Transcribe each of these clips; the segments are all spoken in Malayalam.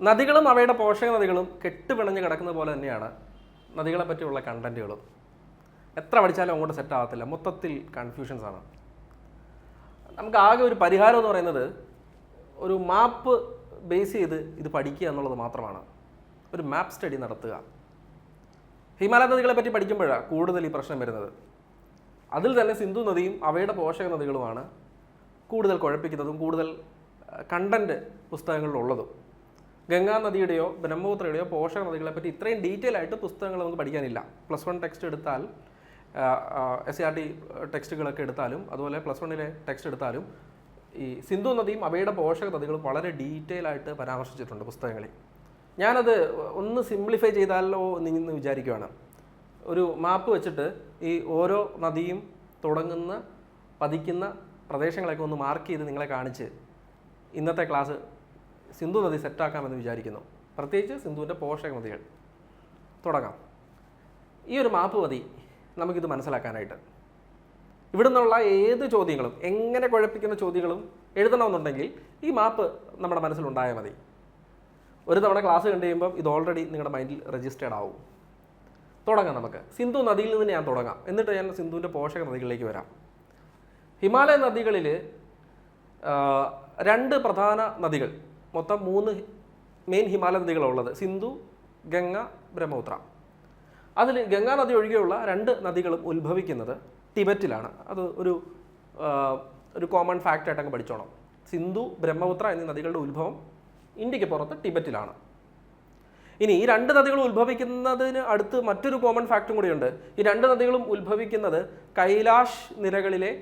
നദികളും അവയുടെ പോഷക നദികളും കെട്ടുപിണഞ്ഞ് കിടക്കുന്ന പോലെ തന്നെയാണ് നദികളെ പറ്റിയുള്ള കണ്ടന്റുകളും. എത്ര പഠിച്ചാലും അങ്ങോട്ട് സെറ്റ് ആകത്തില്ല, മൊത്തത്തിൽ കൺഫ്യൂഷൻസ് ആണ്. നമുക്ക് ആകെ ഒരു പരിഹാരം എന്ന് പറയുന്നത് ഒരു മാപ്പ് ബേസ് ചെയ്ത് ഇത് പഠിക്കുക എന്നുള്ളത് മാത്രമാണ്. ഒരു മാപ്പ് സ്റ്റഡി നടത്തുക. ഹിമാലയ നദികളെ പറ്റി പഠിക്കുമ്പോഴാണ് കൂടുതൽ ഈ പ്രശ്നം വരുന്നത്. അതിൽ തന്നെ സിന്ധു നദിയും അവയുടെ പോഷക നദികളുമാണ് കൂടുതൽ കുഴപ്പിക്കുന്നതും കൂടുതൽ കണ്ടന്റ് പുസ്തകങ്ങളിലുള്ളതും. ഗംഗാ നദിയുടെയോ ബ്രഹ്മപുത്രയുടെയോ പോഷക നദികളെ പറ്റി ഇത്രയും ഡീറ്റെയിൽ ആയിട്ട് പുസ്തകങ്ങൾ നമുക്ക് പഠിക്കാനില്ല. +1 ടെക്സ്റ്റ് എടുത്താൽ SCRT ടെക്സ്റ്റുകളൊക്കെ എടുത്താലും അതുപോലെ +1 ടെക്സ്റ്റ് എടുത്താലും ഈ സിന്ധു നദിയും അവയുടെ പോഷക നദികളും വളരെ ഡീറ്റെയിൽ ആയിട്ട് പരാമർശിച്ചിട്ടുണ്ട് പുസ്തകങ്ങളിൽ. ഞാനത് ഒന്ന് സിംപ്ലിഫൈ ചെയ്താലോ എന്ന് വിചാരിക്കുകയാണ്. ഒരു മാപ്പ് വെച്ചിട്ട് ഈ ഓരോ നദിയും തുടങ്ങുന്ന പതിക്കുന്ന പ്രദേശങ്ങളൊക്കെ ഒന്ന് മാർക്ക് ചെയ്ത് നിങ്ങളെ കാണിച്ച് ഇന്നത്തെ ക്ലാസ് സിന്ധു നദി സെറ്റാക്കാമെന്ന് വിചാരിക്കുന്നു. പ്രത്യേകിച്ച് സിന്ധുവിൻ്റെ പോഷക നദികൾ തുടങ്ങാം. ഈ ഒരു മാപ്പ് മതി നമുക്കിത് മനസ്സിലാക്കാനായിട്ട്. ഇവിടെ നിന്നുള്ള ഏത് ചോദ്യങ്ങളും, എങ്ങനെ കുഴപ്പിക്കുന്ന ചോദ്യങ്ങളും എഴുതണമെന്നുണ്ടെങ്കിൽ ഈ മാപ്പ് നമ്മുടെ മനസ്സിലുണ്ടായാൽ മതി. ഒരു തവണ ക്ലാസ് കണ്ടു കഴിയുമ്പം ഇത് ഓൾറെഡി നിങ്ങളുടെ മൈൻഡിൽ രജിസ്റ്റേർഡ് ആവും. തുടങ്ങാം നമുക്ക്. സിന്ധു നദിയിൽ നിന്ന് ഞാൻ തുടങ്ങാം, എന്നിട്ട് ഞാൻ സിന്ധുവിൻ്റെ പോഷക നദികളിലേക്ക് വരാം. ഹിമാലയ നദികളിൽ 2 പ്രധാന നദികൾ, മൊത്തം 3 മെയിൻ ഹിമാലയ നദികളുള്ളത്: സിന്ധു, ഗംഗ, ബ്രഹ്മപുത്ര. അതിൽ ഗംഗാ നദി ഒഴികെയുള്ള 2 നദികളും ഉത്ഭവിക്കുന്നത് ടിബറ്റിലാണ്. അത് ഒരു കോമൺ ഫാക്റ്റായിട്ട് അങ്ങ് പഠിച്ചോണം. സിന്ധു, ബ്രഹ്മപുത്ര എന്നീ നദികളുടെ ഉത്ഭവം ഇന്ത്യക്ക് പുറത്ത് ടിബറ്റിലാണ്. ഇനി ഈ 2 നദികളും ഉത്ഭവിക്കുന്നതിന് അടുത്ത് മറ്റൊരു കോമൺ ഫാക്റ്റും കൂടിയുണ്ട്. ഈ 2 നദികളും ഉത്ഭവിക്കുന്നത് കൈലാഷ് നിരകളിലെ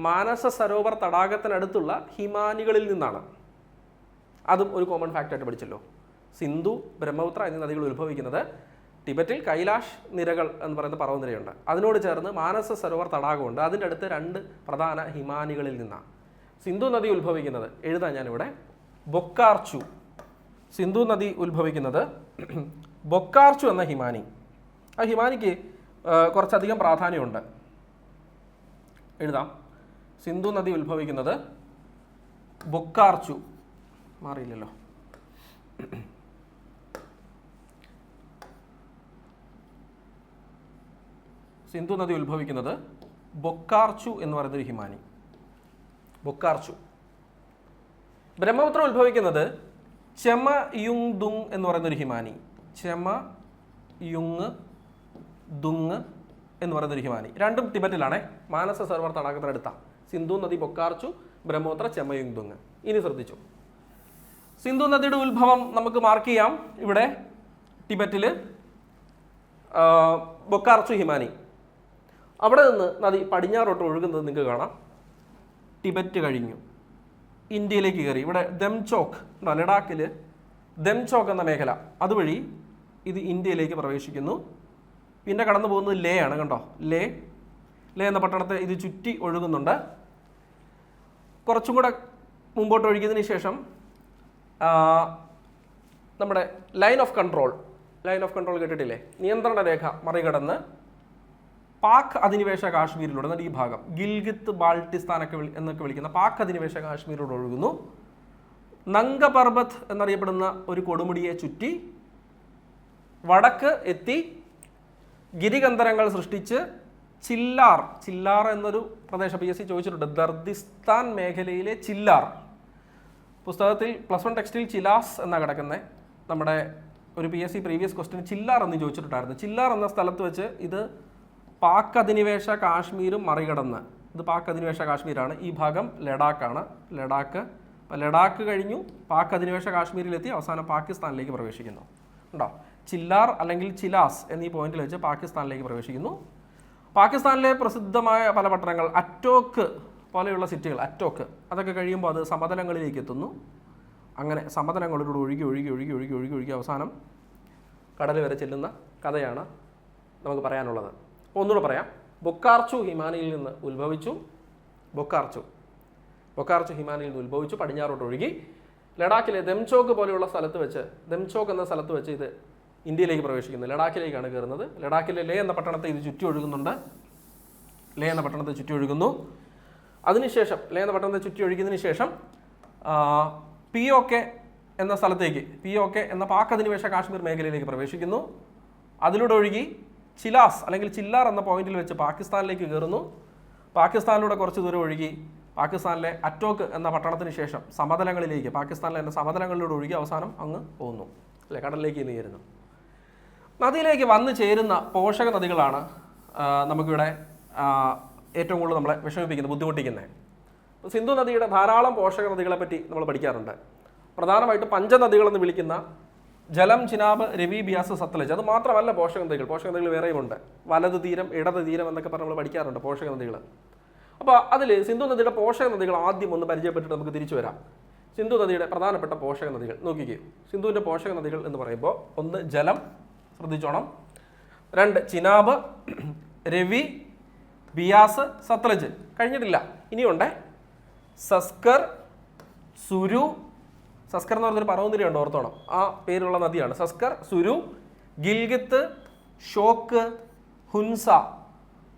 മാനസ സരോവർ തടാകത്തിനടുത്തുള്ള ഹിമാനികളിൽ നിന്നാണ്. അതും ഒരു കോമൺ ഫാക്റ്റായിട്ട് പഠിച്ചല്ലോ. സിന്ധു, ബ്രഹ്മപുത്ര എന്നീ നദികൾ ഉത്ഭവിക്കുന്നത് ടിബറ്റിൽ കൈലാഷ് നിരകൾ എന്ന് പറയുന്ന പർവ്വതനിരയുണ്ട്. അതിനോട് ചേർന്ന് മാനസ സരോവർ തടാകമുണ്ട്. അതിൻ്റെ അടുത്ത് 2 പ്രധാന ഹിമാനികളിൽ നിന്നാണ്. സിന്ധു നദി ഉത്ഭവിക്കുന്നത്, എഴുതാൻ ഞാനിവിടെ, ബൊക്കാർച്ചു. സിന്ധു നദി ഉത്ഭവിക്കുന്നത് ബൊക്കാർച്ചു എന്ന ഹിമാനി. ആ ഹിമാനിക്ക് കുറച്ചധികം പ്രാധാന്യമുണ്ട്. എഴുതാം. സിന്ധു നദി ഉത്ഭവിക്കുന്നത് ബൊക്കാർച്ചു. മാറിയില്ലല്ലോ. സിന്ധു നദി ഉത്ഭവിക്കുന്നത് ബൊക്കാർച്ചു എന്ന് പറയുന്നൊരു ഹിമാനി. ബൊക്കാർച്ചു. ബ്രഹ്മപുത്ര ഉത്ഭവിക്കുന്നത് ചെമയുങ്ദുങ് എന്ന് പറയുന്നൊരു ഹിമാനി. ചെമയുങ് ദുങ് എന്ന് പറയുന്നൊരു ഹിമാനി. 2ഉം ടിബറ്റിലാണേ, മാനസ സരോവർ തടാകത്തിനടുത്താണ്. സിന്ധു നദി ബൊക്കാർച്ചു, ബ്രഹ്മപുത്ര ചെമയുങ്ദുങ്. ഇനി ശ്രദ്ധിച്ചു, സിന്ധു നദിയുടെ ഉത്ഭവം നമുക്ക് മാർക്ക് ചെയ്യാം. ഇവിടെ ടിബറ്റിൽ ബൊക്കാർച്ചു ഹിമാനി. അവിടെ നിന്ന് നദി പടിഞ്ഞാറോട്ട് ഒഴുകുന്നത് നിങ്ങൾക്ക് കാണാം. ടിബറ്റ് കഴിഞ്ഞു ഇന്ത്യയിലേക്ക് കയറി. ഇവിടെ ദംചോക്ക് ഉണ്ടോ, ലഡാക്കിൽ ദംചോക്ക് എന്ന മേഖല, അതുവഴി ഇത് ഇന്ത്യയിലേക്ക് പ്രവേശിക്കുന്നു. പിന്നെ കടന്നു പോകുന്നത് ലേ ആണ്. കണ്ടോ, ലേ എന്ന പട്ടണത്തെ ഇത് ചുറ്റി ഒഴുകുന്നുണ്ട്. കുറച്ചും കൂടെ മുമ്പോട്ട് ഒഴുകിയതിന് ശേഷം നമ്മുടെ ലൈൻ ഓഫ് കൺട്രോൾ കേട്ടിട്ടില്ലേ? നിയന്ത്രണ രേഖ മറികടന്ന് പാക് അധിനിവേശ കാശ്മീരിലൂടെ, എന്നാൽ ഈ ഭാഗം ഗിൽഗിത്ത് ബാൾട്ടിസ്ഥാൻ എന്നൊക്കെ വിളിക്കുന്ന പാക് അധിനിവേശ കാശ്മീരിലൂടെ ഒഴുകുന്നു. നങ്ക പർബത്ത് എന്നറിയപ്പെടുന്ന ഒരു കൊടുമുടിയെ ചുറ്റി വടക്ക് എത്തി ഗിരികന്ധരങ്ങൾ സൃഷ്ടിച്ച് ചില്ലാർ എന്നൊരു പ്രദേശം PSC ചോദിച്ചിട്ടുണ്ട്. ദർദിസ്ഥാൻ മേഖലയിലെ ചില്ലാർ. പുസ്തകത്തിൽ +1 ടെക്സ്റ്റിൽ ചിലാസ് എന്നാണ് കിടക്കുന്നത്. നമ്മുടെ ഒരു PSC പ്രീവിയസ് ക്വസ്റ്റ്യൻ ചില്ലാർ എന്ന് ചോദിച്ചിട്ടുണ്ടായിരുന്നു. ചില്ലാർ എന്ന സ്ഥലത്ത് വെച്ച് ഇത് പാക് അധിനിവേശ കാശ്മീരും മറികടന്ന്, ഇത് പാക് അധിനിവേശ കാശ്മീരാണ്. ഈ ഭാഗം ലഡാക്കാണ്. ലഡാക്ക് കഴിഞ്ഞു പാക് അധിനിവേശ കാശ്മീരിലെത്തി അവസാനം പാകിസ്ഥാനിലേക്ക് പ്രവേശിക്കുന്നു. ഉണ്ടോ, ചില്ലാർ അല്ലെങ്കിൽ ചിലാസ് എന്നീ പോയിന്റിൽ വെച്ച് പാകിസ്ഥാനിലേക്ക് പ്രവേശിക്കുന്നു. പാകിസ്ഥാനിലെ പ്രസിദ്ധമായ പല പട്ടണങ്ങൾ, അറ്റോക്ക് പോലെയുള്ള സിറ്റികൾ, അറ്റോക്ക്, അതൊക്കെ കഴിയുമ്പോൾ അത് സമതലങ്ങളിലേക്ക് എത്തുന്നു. അങ്ങനെ സമതലങ്ങളിലൂടെ ഒഴുകി അവസാനം കടൽ വരെ ചെല്ലുന്ന കഥയാണ് നമുക്ക് പറയാനുള്ളത്. അപ്പോൾ ഒന്നുകൂടെ പറയാം. ബൊക്കാർച്ചു ഹിമാനിയിൽ നിന്ന് ഉത്ഭവിച്ചു. ബൊക്കാർച്ചു ഹിമാനിയിൽ നിന്ന് ഉത്ഭവിച്ചു, പടിഞ്ഞാറോട്ട് ഒഴുകി ലഡാക്കിലെ ദംചോക്ക് പോലെയുള്ള സ്ഥലത്ത് വെച്ച്, ദംചോക്ക് എന്ന സ്ഥലത്ത് വെച്ച് ഇത് ഇന്ത്യയിലേക്ക് പ്രവേശിക്കുന്നു. ലഡാക്കിലേക്കാണ് കയറുന്നത്. ലഡാക്കിലെ ലേ എന്ന പട്ടണത്തെ ഇത് ചുറ്റി ഒഴുകുന്നുണ്ട്. അതിനുശേഷം ലേ എന്ന പട്ടണത്തെ ചുറ്റി ഒഴുകിയതിന് ശേഷം POK എന്ന സ്ഥലത്തേക്ക്, POK എന്ന പാക് അധിനിവേശ കാശ്മീർ മേഖലയിലേക്ക് പ്രവേശിക്കുന്നു. അതിലൂടെ ഒഴുകി ചിലാസ് അല്ലെങ്കിൽ ചില്ലാർ എന്ന പോയിന്റിൽ വെച്ച് പാകിസ്ഥാനിലേക്ക് കയറുന്നു. പാകിസ്ഥാനിലൂടെ കുറച്ച് ദൂരം ഒഴുകി പാകിസ്ഥാനിലെ അറ്റോക്ക് എന്ന പട്ടണത്തിന് ശേഷം സമതലങ്ങളിലേക്ക്, പാകിസ്ഥാനിലെ തന്നെ സമതലങ്ങളിലൂടെ ഒഴുകി അവസാനം അങ്ങ് പോകുന്നു, അല്ലെ, കടലിലേക്ക് നീരുന്നു. നദിയിലേക്ക് വന്നു ചേരുന്ന പോഷക നദികളാണ് നമുക്കിവിടെ ഏറ്റവും കൂടുതൽ നമ്മളെ വിഷമിപ്പിക്കുന്നത്, ബുദ്ധിമുട്ടിക്കുന്നത്. സിന്ധു നദിയുടെ ധാരാളം പോഷക നദികളെ പറ്റി നമ്മൾ പഠിക്കാറുണ്ട്. പ്രധാനമായിട്ട് പഞ്ചനദികളെന്ന് വിളിക്കുന്ന ജലം, ചിനാബ്, രവി, ബിയാസ്, സത്ലജ്. അത് മാത്രമല്ല പോഷക നദികൾ വേറെയുമുണ്ട്. വലത് തീരം, ഇടത് തീരം എന്നൊക്കെ പറഞ്ഞ് നമ്മൾ പഠിക്കാറുണ്ട് പോഷക നദികൾ. അപ്പോൾ അതിൽ സിന്ധു നദിയുടെ പോഷക നദികൾ ആദ്യം ഒന്ന് പരിചയപ്പെട്ടിട്ട് നമുക്ക് തിരിച്ചു വരാം. സിന്ധു നദിയുടെ പ്രധാനപ്പെട്ട പോഷക നദികൾ നോക്കിക്കൂ. സിന്ധുവിൻ്റെ പോഷക നദികൾ എന്ന് പറയുമ്പോൾ 1 ജലം, ശ്രദ്ധിച്ചോണം. 2 ചിനാബ്, രവി, ബിയാസ്, സത്ലജ്. കഴിഞ്ഞിട്ടില്ല, ഇനിയുണ്ട് സസ്കർ, സുരു. സസ്കർ എന്ന് പറഞ്ഞൊരു പർവ്വതനിര ഉണ്ട്, ഓർത്തോണം, ആ പേരുള്ള നദിയാണ് സസ്കർ. സുരു, ഗിൽഗിത്ത്, ഷോക്ക്, ഹുൻസ,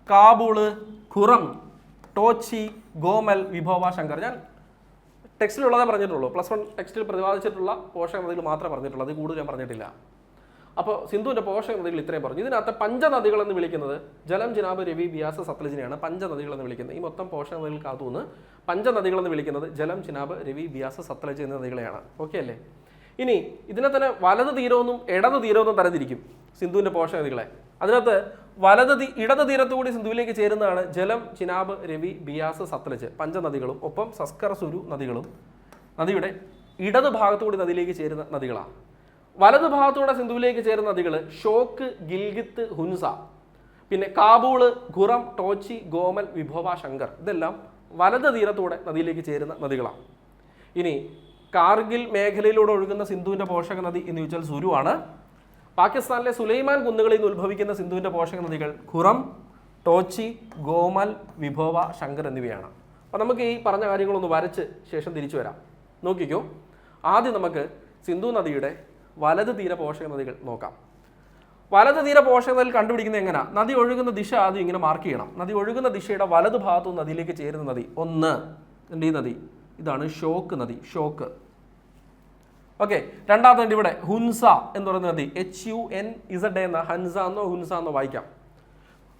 കാബൂള്, ഖുറം, ടോച്ചി, ഗോമൽ, വിഭോവ, ശങ്കർ. ഞാൻ ടെക്സ്റ്റിലുള്ളതേ പറഞ്ഞിട്ടുള്ളൂ. +1 ടെക്സ്റ്റിൽ പ്രതിപാദിച്ചിട്ടുള്ള പോഷക നദികൾ മാത്രമേ പറഞ്ഞിട്ടുള്ളൂ, അത് കൂടുതൽ ഞാൻ പറഞ്ഞിട്ടില്ല. അപ്പോൾ സിന്ധുവിൻ്റെ പോഷക നദികൾ ഇത്രയും പറഞ്ഞു. ഇതിനകത്ത് പഞ്ചനദികൾ എന്ന് വിളിക്കുന്നത് ജലം, ചിനാബ്, രവി, ബിയാസ്, സത്ലജിനെയാണ് പഞ്ചനദികൾ എന്ന് വിളിക്കുന്നത്. ഈ മൊത്തം പോഷക നദികൾക്കകത്തുനിന്ന് പഞ്ചനദികൾ എന്ന് വിളിക്കുന്നത് ജലം, ചിനാബ്, രവി, ബിയാസ്, സത്ലജ് എന്നീ നദികളെയാണ്. ഓക്കെ അല്ലേ? ഇനി ഇതിനെ തന്നെ വലത് തീരമെന്നും ഇടത് തീരമെന്നും തരംതിരിക്കും സിന്ധുവിൻ്റെ പോഷക നദികളെ. അതിനകത്ത് ഇടത് തീരത്തുകൂടി സിന്ധുവിലേക്ക് ചേരുന്നതാണ് ജലം, ചിനാബ്, രവി, ബിയാസ്, സത്ലജ് പഞ്ചനദികളും. ഒപ്പം സസ്കർ, സുരു നദികളും നദിയുടെ ഇടത് ഭാഗത്തുകൂടി നദിയിലേക്ക് ചേരുന്ന നദികളാണ്. വലത് ഭാഗത്തൂടെ സിന്ധുവിലേക്ക് ചേരുന്ന നദികൾ ഷോക്ക്, ഗിൽഗിത്ത്, ഹുൻസ, പിന്നെ കാബൂള്, ഖുറം, ടോച്ചി, ഗോമൽ, വിഭോവ, ശങ്കർ. ഇതെല്ലാം വലത് തീരത്തൂടെ നദിയിലേക്ക് ചേരുന്ന നദികളാണ്. ഇനി കാർഗിൽ മേഖലയിലൂടെ ഒഴുകുന്ന സിന്ധുവിൻ്റെ പോഷക നദി എന്ന് ചോദിച്ചാൽ സുരുവാണ്. പാകിസ്ഥാനിലെ സുലൈമാൻ കുന്നുകളിൽ നിന്ന് ഉത്ഭവിക്കുന്ന സിന്ധുവിൻ്റെ പോഷക നദികൾ ഖുറം, ടോച്ചി, ഗോമൽ, വിഭോവ, ശങ്കർ എന്നിവയാണ്. അപ്പോൾ നമുക്ക് ഈ പറഞ്ഞ കാര്യങ്ങളൊന്ന് വരച്ച് ശേഷം തിരിച്ചു വരാം. നോക്കിക്കോ. ആദ്യം നമുക്ക് സിന്ധു നദിയുടെ വലത് തീര പോഷക നദികൾ നോക്കാം. വലത് തീര പോഷക നദികൾ കണ്ടുപിടിക്കുന്നത് എങ്ങനെയാണ്? നദി ഒഴുകുന്ന ദിശ ആദ്യം ഇങ്ങനെ മാർക്ക് ചെയ്യണം. നദി ഒഴുകുന്ന ദിശയുടെ വലത് ഭാഗത്തു നദിയിലേക്ക് ചേരുന്ന നദി 1 ഈ നദി, ഇതാണ് ഷോക്ക് നദി, ഷോക്ക്. ഓക്കെ. രണ്ടാമത്തെ ഇവിടെ ഹുൻസ എന്ന് പറയുന്ന നദി, HUNZ എന്ന ഹൻസ എന്നോ ഹുൻസ എന്നോ വായിക്കാം.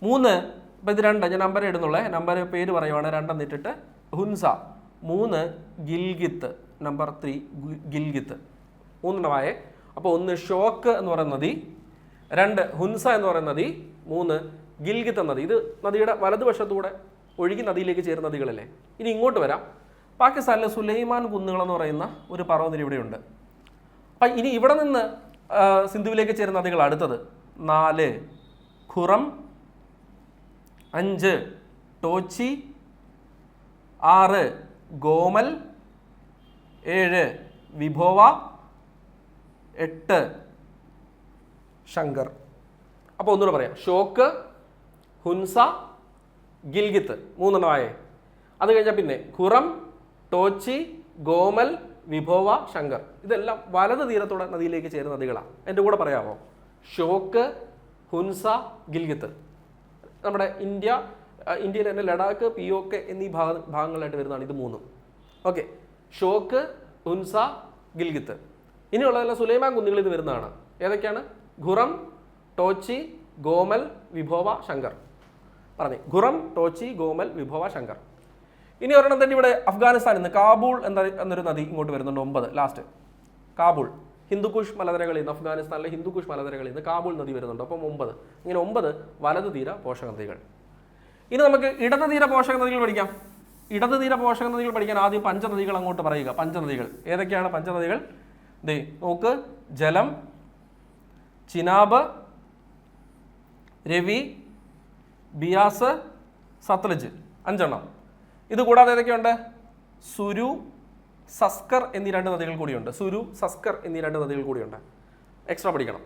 3, ഇപ്പം ഇത് 2, ഞാൻ നമ്പർ ഇടുന്നുള്ളേ, നമ്പർ പേര് പറയുവാണ്, 2 എന്നിട്ടിട്ട് ഹുൻസ. 3 ഗിൽഗിത്ത്, നമ്പർ 3 ഗിൽഗിത്ത്. 3 അപ്പോൾ 1 ഷോക്ക് എന്ന് പറയുന്ന നദി, 2 ഹുൻസ എന്ന് പറയുന്ന നദി, 3 ഗിൽഗിത്ത് നദി. ഇത് നദിയുടെ വലതുവശത്തൂടെ ഒഴുകി നദിയിലേക്ക് ചേരുന്ന നദികളല്ലേ. ഇനി ഇങ്ങോട്ട് വരാം. പാകിസ്ഥാനിലെ സുലൈമാൻ കുന്നുകൾ എന്ന് പറയുന്ന ഒരു പർവ്വതനിര ഇവിടെയുണ്ട്. അപ്പം ഇനി ഇവിടെ നിന്ന് സിന്ധുവിലേക്ക് ചേരുന്ന നദികൾ അടുത്തത് 4 ഖുറം, 5 ടോച്ചി, 6 ഗോമൽ, 7 വിഭോവ, 8 ശങ്കർ. അപ്പോൾ ഒന്നുകൂടെ പറയാം. ഷോക്ക്, ഹുൻസ, ഗിൽഗിത്ത് 3 അത് കഴിഞ്ഞാൽ പിന്നെ ഖുറം, ടോച്ചി, ഗോമൽ, വിഭോവ, ശങ്കർ. ഇതെല്ലാം വലത് തീരത്തോടെ നദിയിലേക്ക് ചേരുന്ന നദികളാണ്. എൻ്റെ കൂടെ പറയാമോ? ഷോക്ക്, ഹുൻസ, ഗിൽഗിത്ത്. നമ്മുടെ ഇന്ത്യയിലെ തന്നെ ലഡാക്ക്, POK എന്നീ ഭാഗങ്ങളായിട്ട് വരുന്നതാണ് ഇത് 3. ഓക്കെ. ഷോക്ക്, ഹുൻസ, ഗിൽഗിത്ത്. ഇനിയുള്ളതെല്ലാം സുലൈമാൻ കുന്നുകളിൽ നിന്ന് വരുന്നതാണ്. ഏതൊക്കെയാണ്? ഖുറം, ടോച്ചി, ഗോമൽ, വിഭോവ, ശങ്കർ. പറഞ്ഞു. ഖുറം, ടോച്ചി, ഗോമൽ, വിഭോവ, ശങ്കർ. ഇനി ഒരെണ്ണം തന്നെ ഇവിടെ അഫ്ഗാനിസ്ഥാനിൽ നിന്ന് കാബൂൾ എന്നൊരു നദി ഇങ്ങോട്ട് വരുന്നുണ്ട്. 9 ലാസ്റ്റ് കാബൂൾ. ഹിന്ദുക്കുഷ് മലനിരകളിൽ നിന്ന്, അഫ്ഗാനിസ്ഥാനിലെ ഹിന്ദുക്കുഷ് മലനിരകളിൽ നിന്ന് കാബൂൾ നദി വരുന്നുണ്ട്. അപ്പം 9. ഇങ്ങനെ 9 വലത് തീര പോഷക നദികൾ. ഇനി നമുക്ക് ഇടത് തീര പോഷക നദികൾ പഠിക്കാം. ഇടത് തീര പോഷക നദികൾ പഠിക്കാൻ ആദ്യം പഞ്ചനദികൾ അങ്ങോട്ട് പറയുക. പഞ്ചനദികൾ ഏതൊക്കെയാണ്? പഞ്ചനദികൾ ദേ നോക്ക്. ജലം, ചിനാബ്, രവി, ബിയാസ്, സത്ലജ് 5. ഇത് കൂടാതെ ഏതൊക്കെയുണ്ട്? സുരു, സസ്കർ എന്നീ 2 നദികൾ കൂടിയുണ്ട്. സുരു, സസ്കർ എന്നീ 2 നദികൾ കൂടിയുണ്ട്. എക്സ്ട്രാ പഠിക്കണം.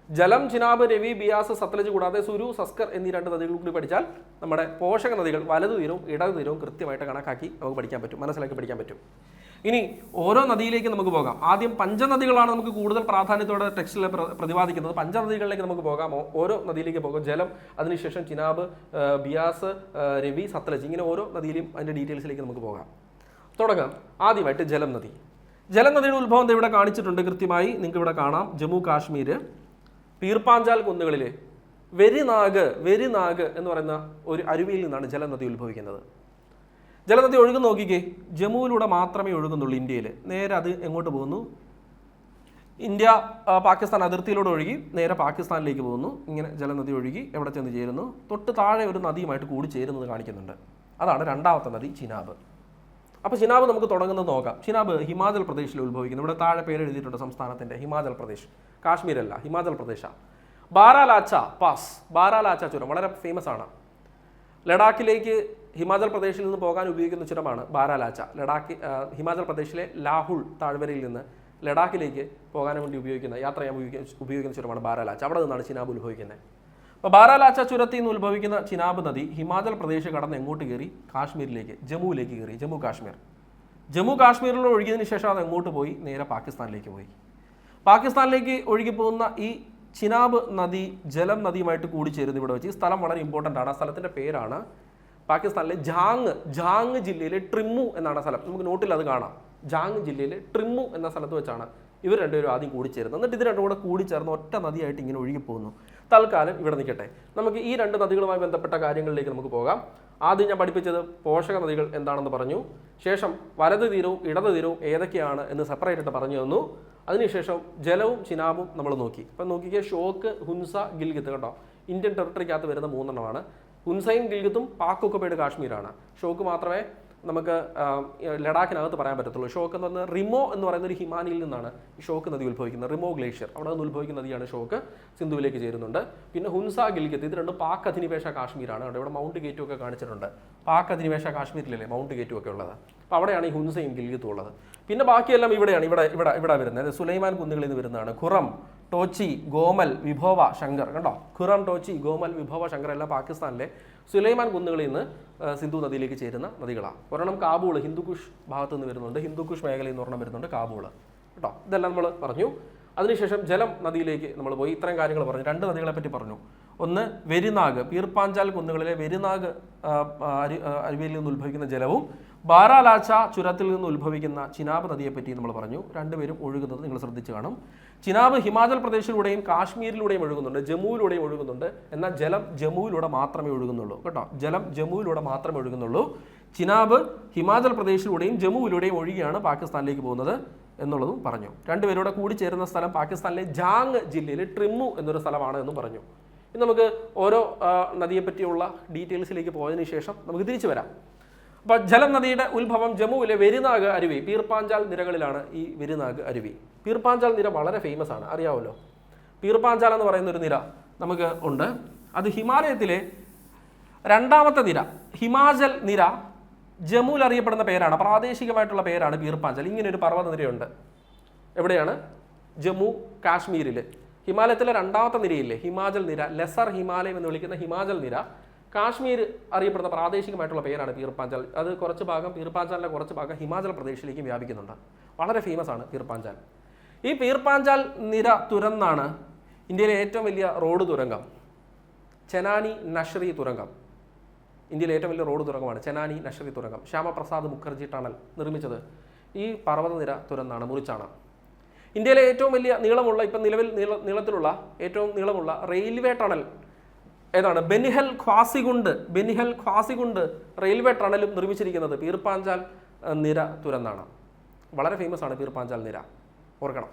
ജലം, ചിനാബ്, രവി, ബിയാസ്, സത്ലജ് കൂടാതെ സുരു, സസ്കർ എന്നീ 2 നദികൾ കൂടി പഠിച്ചാൽ നമ്മുടെ പോഷക നദികൾ വലതു തീരവും ഇടതു തീരവും കൃത്യമായിട്ട് കണക്കാക്കി നമുക്ക് പഠിക്കാൻ പറ്റും, മനസ്സിലാക്കി പഠിക്കാൻ പറ്റും. ഇനി ഓരോ നദിയിലേക്ക് നമുക്ക് പോകാം. ആദ്യം പഞ്ചനദികളാണ് നമുക്ക് കൂടുതൽ പ്രാധാന്യത്തോടെ ടെക്സ്റ്റിൽ പ്രതിപാദിക്കുന്നത്. പഞ്ചനദികളിലേക്ക് നമുക്ക് പോകാം. ഓരോ നദിയിലേക്ക് പോകാം. ജലം, അതിനുശേഷം ചിനാബ്, ബിയാസ്, രവി, സത്ലജ്, ഇങ്ങനെ ഓരോ നദിയിലും അതിൻ്റെ ഡീറ്റെയിൽസിലേക്ക് നമുക്ക് പോകാം. തുടങ്ങാം. ആദ്യമായിട്ട് ജലം നദി. ജലനദിയുടെ ഉത്ഭവം ഇവിടെ കാണിച്ചിട്ടുണ്ട് കൃത്യമായി. നിങ്ങൾക്ക് ഇവിടെ കാണാം. ജമ്മു കാശ്മീർ പീർപ്പാഞ്ചാൽ കുന്നുകളിൽ വെരിനാഗ് എന്ന് പറയുന്ന ഒരു അരുവിയിൽ നിന്നാണ് ജലനദി ഉത്ഭവിക്കുന്നത്. ജലനദി ഒഴുകുന്ന നോക്കിക്കേ, ജമ്മുവിലൂടെ മാത്രമേ ഒഴുകുന്നുള്ളൂ ഇന്ത്യയിൽ. നേരെ അത് എങ്ങോട്ട് പോകുന്നു? ഇന്ത്യ പാകിസ്ഥാൻ അതിർത്തിയിലൂടെ ഒഴുകി നേരെ പാകിസ്ഥാനിലേക്ക് പോകുന്നു. ഇങ്ങനെ ജലനദി ഒഴുകി എവിടെ ചെന്ന് ചേരുന്നു? തൊട്ട് താഴെ ഒരു നദിയുമായിട്ട് കൂടി ചേരുന്നത് കാണിക്കുന്നുണ്ട്. അതാണ് രണ്ടാമത്തെ നദി ചിനാബ്. അപ്പോൾ ചിനാബ് നമുക്ക് തുടങ്ങുന്നത് നോക്കാം. ചിനാബ് ഹിമാചൽ പ്രദേശിൽ ഉത്ഭവിക്കുന്നു. ഇവിടെ താഴെ പേര് എഴുതിയിട്ടുണ്ട് സംസ്ഥാനത്തിൻ്റെ. ഹിമാചൽ പ്രദേശ്, കാശ്മീരല്ല, ഹിമാചൽ പ്രദേശാണ്. ബാരാലാച്ച പാസ്, ബാരാലാച്ച ചുരം വളരെ ഫേമസ് ആണ്. ലഡാക്കിലേക്ക് ഹിമാചൽ പ്രദേശിൽ നിന്ന് പോകാൻ ഉപയോഗിക്കുന്ന ചുരമാണ് ബാരാലാച്ച. ഹിമാചൽ പ്രദേശിലെ ലാഹുൾ താഴ്വരയിൽ നിന്ന് ലഡാക്കിലേക്ക് പോകാൻ വേണ്ടി യാത്ര ചെയ്യാൻ ഉപയോഗിക്കുന്ന ചുരമാണ് ബാരാലാച്ച. അവിടെ നിന്നാണ് ചിനാബ് ഉത്ഭവിക്കുന്നത്. അപ്പോൾ ബാരാലാച്ച ചുരത്തിൽ നിന്ന് ഉത്ഭവിക്കുന്ന ചിനാബ് നദി ഹിമാചൽ പ്രദേശ് കടന്ന് എങ്ങോട്ട് കയറി? കാശ്മീരിലേക്ക്, ജമ്മുവിലേക്ക് കയറി. ജമ്മു കാശ്മീരിലൂടെ ഒഴുകിയതിന് ശേഷം അത് എങ്ങോട്ട് പോയി? നേരെ പാകിസ്ഥാനിലേക്ക് പോയി. പാകിസ്ഥാനിലേക്ക് ഒഴുകി പോകുന്ന ഈ ചിനാബ് നദി ജലം നദിയുമായിട്ട് കൂടിച്ചേരുന്നു ഇവിടെ വെച്ച്. ഈ സ്ഥലം വളരെ ഇമ്പോർട്ടൻ്റ് ആണ്. ആ സ്ഥലത്തിൻ്റെ പേരാണ് പാകിസ്ഥാനിലെ ജാങ് ജില്ലയിലെ ട്രിമ്മു എന്നാണ് സ്ഥലം. നമുക്ക് നോട്ടിൽ അത് കാണാം. ജാങ് ജില്ലയിലെ ട്രിമ്മു എന്ന സ്ഥലത്ത് വെച്ചാണ് ഇവർ രണ്ടുപേരും ആദ്യം കൂടിച്ചേരുന്നത്. എന്നിട്ട് ഇത് രണ്ടും കൂടെ കൂടിച്ചേർന്ന് ഒറ്റ നദിയായിട്ട് ഇങ്ങനെ ഒഴുകി പോകുന്നു. തൽക്കാലം ഇവിടെ നിൽക്കട്ടെ. നമുക്ക് ഈ രണ്ട് നദികളുമായി ബന്ധപ്പെട്ട കാര്യങ്ങളിലേക്ക് നമുക്ക് പോകാം. ആദ്യം ഞാൻ പഠിപ്പിച്ചത് പോഷക നദികൾ എന്താണെന്ന് പറഞ്ഞു. ശേഷം വലത് തീരവും ഇടത് തീരവും ഏതൊക്കെയാണ് എന്ന് സെപ്പറേറ്റ് ആയിട്ട് പറഞ്ഞു തന്നു. അതിനുശേഷം ജലവും ചിനാബും നമ്മൾ നോക്കി. ഇപ്പം നോക്കിക്കേ, ഷോക്ക്, ഹുൻസ, ഗിൽഗിത്ത്. കേട്ടോ, ഇന്ത്യൻ ടെറിട്ടറിക്കകത്ത് വരുന്ന 3 ഹുൻസയും ഗിൽഗിത്തും പാക് ഒക്കുപൈഡ് കാശ്മീരാണ്. ഷോക്ക് മാത്രമേ നമുക്ക് ലഡാക്കിനകത്ത് പറയാൻ പറ്റത്തുള്ളൂ. ഷോക്ക് എന്ന് പറഞ്ഞാൽ റിമോ എന്ന് പറയുന്ന ഒരു ഹിമാനിയിൽ നിന്നാണ് ഈ ഷോക്ക് നദി ഉത്ഭവിക്കുന്നത്. റിമോ ഗ്ലേഷ്യർ അവിടെ നിന്ന് ഉത്ഭവിക്കുന്ന നദിയാണ് ഷോക്ക്. സിന്ധുവിലേക്ക് ചേരുന്നുണ്ട്. പിന്നെ ഹുൻസ, ഗിൽഗിത്ത് ഇത് രണ്ടും പാക് അധിനിവേശ കാശ്മീരാണ്. ഇവിടെ മൗണ്ട് ഗേറ്റും ഒക്കെ കാണിച്ചിട്ടുണ്ട്. പാക് അധിനിവേശ കാശ്മീരിലല്ലേ മൗണ്ട് ഗേറ്റും ഒക്കെ ഉള്ളത്. അപ്പോൾ അവിടെയാണ് ഈ ഹുൻസയും ഗിൽഗിത്തും ഉള്ളത്. പിന്നെ ബാക്കിയെല്ലാം ഇവിടെയാണ്. ഇവിടെ വരുന്നത് സുലൈമാൻ കുന്നുകളിൽ നിന്ന് വരുന്നതാണ്. ഖുറം, ടോച്ചി, ഗോമൽ, വിഭോവ, ശങ്കർ. കണ്ടോ, ഖുറം, ടോച്ചി, ഗോമൽ, വിഭോവ, ശങ്കർ എല്ലാം പാകിസ്ഥാനിലെ സുലൈമാൻ കുന്നുകളിൽ നിന്ന് സിന്ധു നദിയിലേക്ക് ചേരുന്ന നദികളാണ്. ഒരെണ്ണം കാബൂൾ, ഹിന്ദുക്കുഷ് ഭാഗത്ത് നിന്ന് വരുന്നുണ്ട്. ഹിന്ദുക്കുഷ് മേഖലയിൽ നിന്ന് ഒരെണ്ണം വരുന്നുണ്ട്, കാബൂൾ. കേട്ടോ, ഇതെല്ലാം നമ്മൾ പറഞ്ഞു. അതിനുശേഷം ജലം നദിയിലേക്ക് നമ്മൾ പോയി. ഇത്രയും കാര്യങ്ങൾ പറഞ്ഞു. 2 നദികളെ പറ്റി പറഞ്ഞു. ഒന്ന് വെരിനാഗ്, പീർപ്പാഞ്ചാൽ കുന്നുകളിലെ വെരിനാഗ് അരുവിയിൽ നിന്ന് ഉത്ഭവിക്കുന്ന ജലവും ബാരാലാച്ച ചുരത്തിൽ നിന്ന് ഉത്ഭവിക്കുന്ന ചിനാബ് നദിയെപ്പറ്റി നമ്മൾ പറഞ്ഞു. രണ്ടുപേരും ഒഴുകുന്നത് നിങ്ങൾ ശ്രദ്ധിച്ചു കാണും. ചിനാബ് ഹിമാചൽ പ്രദേശിലൂടെയും കാശ്മീരിലൂടെയും ഒഴുകുന്നുണ്ട്, ജമ്മുവിലൂടെയും ഒഴുകുന്നുണ്ട്. എന്നാൽ ജലം ജമ്മുവിലൂടെ മാത്രമേ ഒഴുകുന്നുള്ളൂ. കേട്ടോ, ജലം ജമ്മുവിലൂടെ മാത്രമേ ഒഴുകുന്നുള്ളൂ. ചിനാബ് ഹിമാചൽ പ്രദേശിലൂടെയും ജമ്മുവിലൂടെയും ഒഴുകിയാണ് പാകിസ്ഥാനിലേക്ക് പോകുന്നത് എന്നുള്ളതും പറഞ്ഞു. രണ്ടുപേരുടെ കൂടി ചേരുന്ന സ്ഥലം പാകിസ്ഥാനിലെ ജാങ് ജില്ലയിലെ ട്രിമ്മു എന്നൊരു സ്ഥലമാണ് എന്നും പറഞ്ഞു. ഇനി നമുക്ക് ഓരോ നദിയെപ്പറ്റിയുള്ള ഡീറ്റെയിൽസിലേക്ക് പോയതിനു ശേഷം നമുക്ക് തിരിച്ചു വരാം. അപ്പോൾ ജലം നദിയുടെ ഉത്ഭവം ജമ്മുവിലെ വെരിനാഗ് അരുവി, പീർപ്പാഞ്ചാൽ നിരകളിലാണ് ഈ വെരിനാഗ് അരുവി. പീർപ്പാഞ്ചാൽ നിര വളരെ ഫേമസ് ആണ്, അറിയാമല്ലോ. പീർപ്പാഞ്ചാൽ എന്ന് പറയുന്ന ഒരു നിര നമുക്ക് ഉണ്ട്. അത് ഹിമാലയത്തിലെ 2ാമത്തെ നിര. ഹിമാചൽ നിര ജമ്മുവിൽ അറിയപ്പെടുന്ന പേരാണ്, പ്രാദേശികമായിട്ടുള്ള പേരാണ് പീർപ്പാഞ്ചൽ. ഇങ്ങനെ ഒരു പർവ്വത നിരയുണ്ട്. എവിടെയാണ്? ജമ്മു കാശ്മീരിൽ. ഹിമാലയത്തിലെ 2ാമത്തെ നിരയില്ലേ, ഹിമാചൽ നിര, ലെസർ ഹിമാലയം എന്ന് വിളിക്കുന്ന ഹിമാചൽ നിര, കാശ്മീർ അറിയപ്പെടുന്ന പ്രാദേശികമായിട്ടുള്ള പേരാണ് പീർപ്പാഞ്ചാൽ. അത് കുറച്ച് ഭാഗം, പീർപ്പാഞ്ചാലിൻ്റെ കുറച്ച് ഭാഗം ഹിമാചൽ പ്രദേശിലേക്കും വ്യാപിക്കുന്നുണ്ട്. വളരെ ഫേമസ് ആണ് പീർപ്പാഞ്ചാൽ. ഈ പീർപ്പാഞ്ചാൽ നിര തുരന്നാണ് ഇന്ത്യയിലെ ഏറ്റവും വലിയ റോഡ് തുരങ്കം ചെനാനി നഷ്രി തുരങ്കം. ഇന്ത്യയിലെ ഏറ്റവും വലിയ റോഡ് തുരങ്കമാണ് ചെനാനി നഷ്രി തുരങ്കം. ശ്യാമപ്രസാദ് മുഖർജി ടണൽ നിർമ്മിച്ചത് ഈ പർവ്വതനിര തുരന്നാണ്, മുറിച്ചാണ്. ഇന്ത്യയിലെ ഏറ്റവും വലിയ നീളമുള്ള, ഇപ്പം നിലവിൽ നീളത്തിലുള്ള ഏറ്റവും നീളമുള്ള റെയിൽവേ ടണൽ ഏതാണ്? ബെനിഹൽ ഖ്വാസികുണ്ട് റെയിൽവേ ടണലും നിർമ്മിച്ചിരിക്കുന്നത് പീർപ്പാഞ്ചാൽ നിര തുരന്നാണ്. വളരെ ഫേമസ് ആണ് പീർപ്പാഞ്ചാൽ നിര, ഓർക്കണം.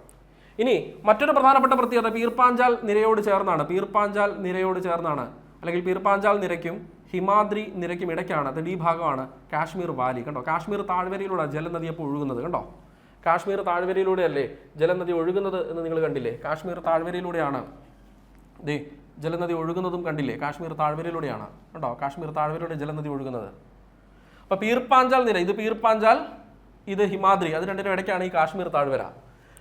ഇനി മറ്റൊരു പ്രധാനപ്പെട്ട പ്രത്യേകത പീർപ്പാഞ്ചാൽ നിരയോട് ചേർന്നാണ് അല്ലെങ്കിൽ പീർപ്പാഞ്ചാൽ നിരയ്ക്കും ഹിമാദ്രി നിരയ്ക്കും ഇടയ്ക്കാണ്, അത് ഈ ഭാഗമാണ് കാശ്മീർ വാലി. കണ്ടോ, കാശ്മീർ താഴ്വരയിലൂടെ ജലനദി അപ്പോൾ ഒഴുകുന്നത്. കണ്ടോ, കാശ്മീർ താഴ്വരയിലൂടെയല്ലേ ജലനദി ഒഴുകുന്നത് എന്ന് നിങ്ങൾ കണ്ടില്ലേ? കാശ്മീർ താഴ്വരയിലൂടെയാണ് ജലനദി ഒഴുകുന്നതും കണ്ടില്ലേ? കാശ്മീർ താഴ്വരയിലൂടെയാണ്. കണ്ടോ, കാശ്മീർ താഴ്വരയിലൂടെ ജലനദി ഒഴുകുന്നത്. അപ്പോൾ പീർപ്പാഞ്ചാൽ നിര, ഇത് പീർപ്പാഞ്ചാൽ, ഇത് ഹിമാദ്രി, അത് രണ്ടിനും ഇടയ്ക്കാണ് ഈ കാശ്മീർ താഴ്വര.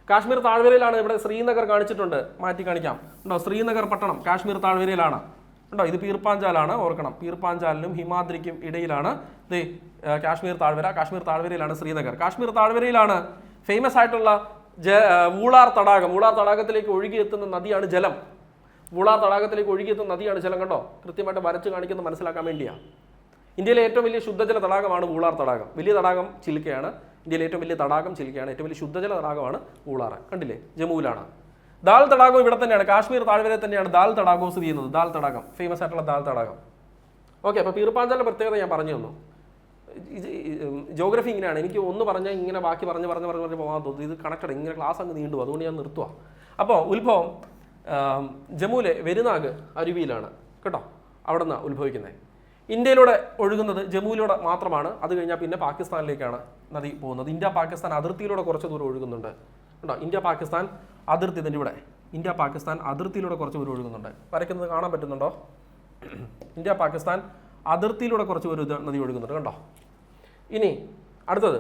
കാശ്മീർ താഴ്വരയിലാണ്. ഇവിടെ ശ്രീനഗർ കാണിച്ചിട്ടുണ്ട്, മാറ്റി കാണിക്കാം. ഉണ്ടോ, ശ്രീനഗർ പട്ടണം കാശ്മീർ താഴ്വരയിലാണ്. ഉണ്ടോ, ഇത് പീർപ്പാഞ്ചാലാണ്, ഓർക്കണം. പീർപ്പാഞ്ചാലിനും ഹിമാദ്രിക്കും ഇടയിലാണ് കാശ്മീർ താഴ്വര. കാശ്മീർ താഴ്വരയിലാണ് ശ്രീനഗർ. കാശ്മീർ താഴ്വരയിലാണ് ഫേമസ് ആയിട്ടുള്ള വൂളാർ തടാകം. വൂളാർ തടാകത്തിലേക്ക് ഒഴുകിയെത്തുന്ന നദിയാണ് ജലം. വൂളാർ തടാകത്തിലേക്ക് ഒഴുകിയെത്തുന്ന നദിയാണ് ജലം. കണ്ടോ, കൃത്യമായിട്ട് വരച്ച് കാണിക്കുന്നത് മനസ്സിലാക്കാൻ വേണ്ടിയാണ്. ഇന്ത്യയിലെ ഏറ്റവും വലിയ ശുദ്ധജല തടാകമാണ് വൂളാർ തടാകം. വലിയ തടാകം ചിൽക്കയാണ്, ഇന്ത്യയിലെ ഏറ്റവും വലിയ തടാകം ചിലിക്കയാണ്. ഏറ്റവും വലിയ ശുദ്ധജല തടാകമാണ് ഊളാർ. കണ്ടില്ലേ, ജമ്മുവിലാണ്. ദാൽ തടാകം ഇവിടെ തന്നെയാണ്, കാശ്മീർ താഴ്വരയിൽ തന്നെയാണ് ദാൽ തടാകവും സ്ഥിതി ചെയ്യുന്നത്. ദാൽ തടാകം, ഫേമസ് ആയിട്ടുള്ള ദാൽ തടാകം. ഓക്കെ, അപ്പോൾ പീർപ്പാഞ്ചാലിൻ്റെ പ്രത്യേകത ഞാൻ പറഞ്ഞു തന്നു. ജോഗ്രഫി ഇങ്ങനെയാണ്, എനിക്ക് ഒന്ന് പറഞ്ഞാൽ ഇങ്ങനെ ബാക്കി പറഞ്ഞ് പോകാൻ തോന്നുന്നു. ഇത് കണക്റ്റഡ്, ഇങ്ങനെ ക്ലാസ് അങ്ങ് നീണ്ടു, അതുകൊണ്ട് ഞാൻ നിർത്തുക. അപ്പോൾ ഉത്ഭവം ജമ്മുവിലെ വെരുനാഗ് അരുവിയിലാണ് കേട്ടോ, അവിടെ നിന്നാണ് ഉത്ഭവിക്കുന്നത്. ഇന്ത്യയിലൂടെ ഒഴുകുന്നത് ജമ്മുവിലൂടെ മാത്രമാണ്. അത് കഴിഞ്ഞാൽ പിന്നെ പാകിസ്ഥാനിലേക്കാണ് നദി പോകുന്നത്. ഇന്ത്യ പാകിസ്ഥാൻ അതിർത്തിയിലൂടെ കുറച്ച് ദൂരം ഒഴുകുന്നുണ്ട് കേട്ടോ. ഇന്ത്യ പാകിസ്ഥാൻ അതിർത്തി തന്നെ ഇവിടെ, ഇന്ത്യ പാകിസ്ഥാൻ അതിർത്തിയിലൂടെ കുറച്ച് ദൂരം ഒഴുകുന്നുണ്ട്. വരയ്ക്കുന്നത് കാണാൻ പറ്റുന്നുണ്ടോ? ഇന്ത്യ പാകിസ്ഥാൻ അതിർത്തിയിലൂടെ കുറച്ച് ദൂരം നദി ഒഴുകുന്നുണ്ട് കണ്ടോ. ഇനി അടുത്തത്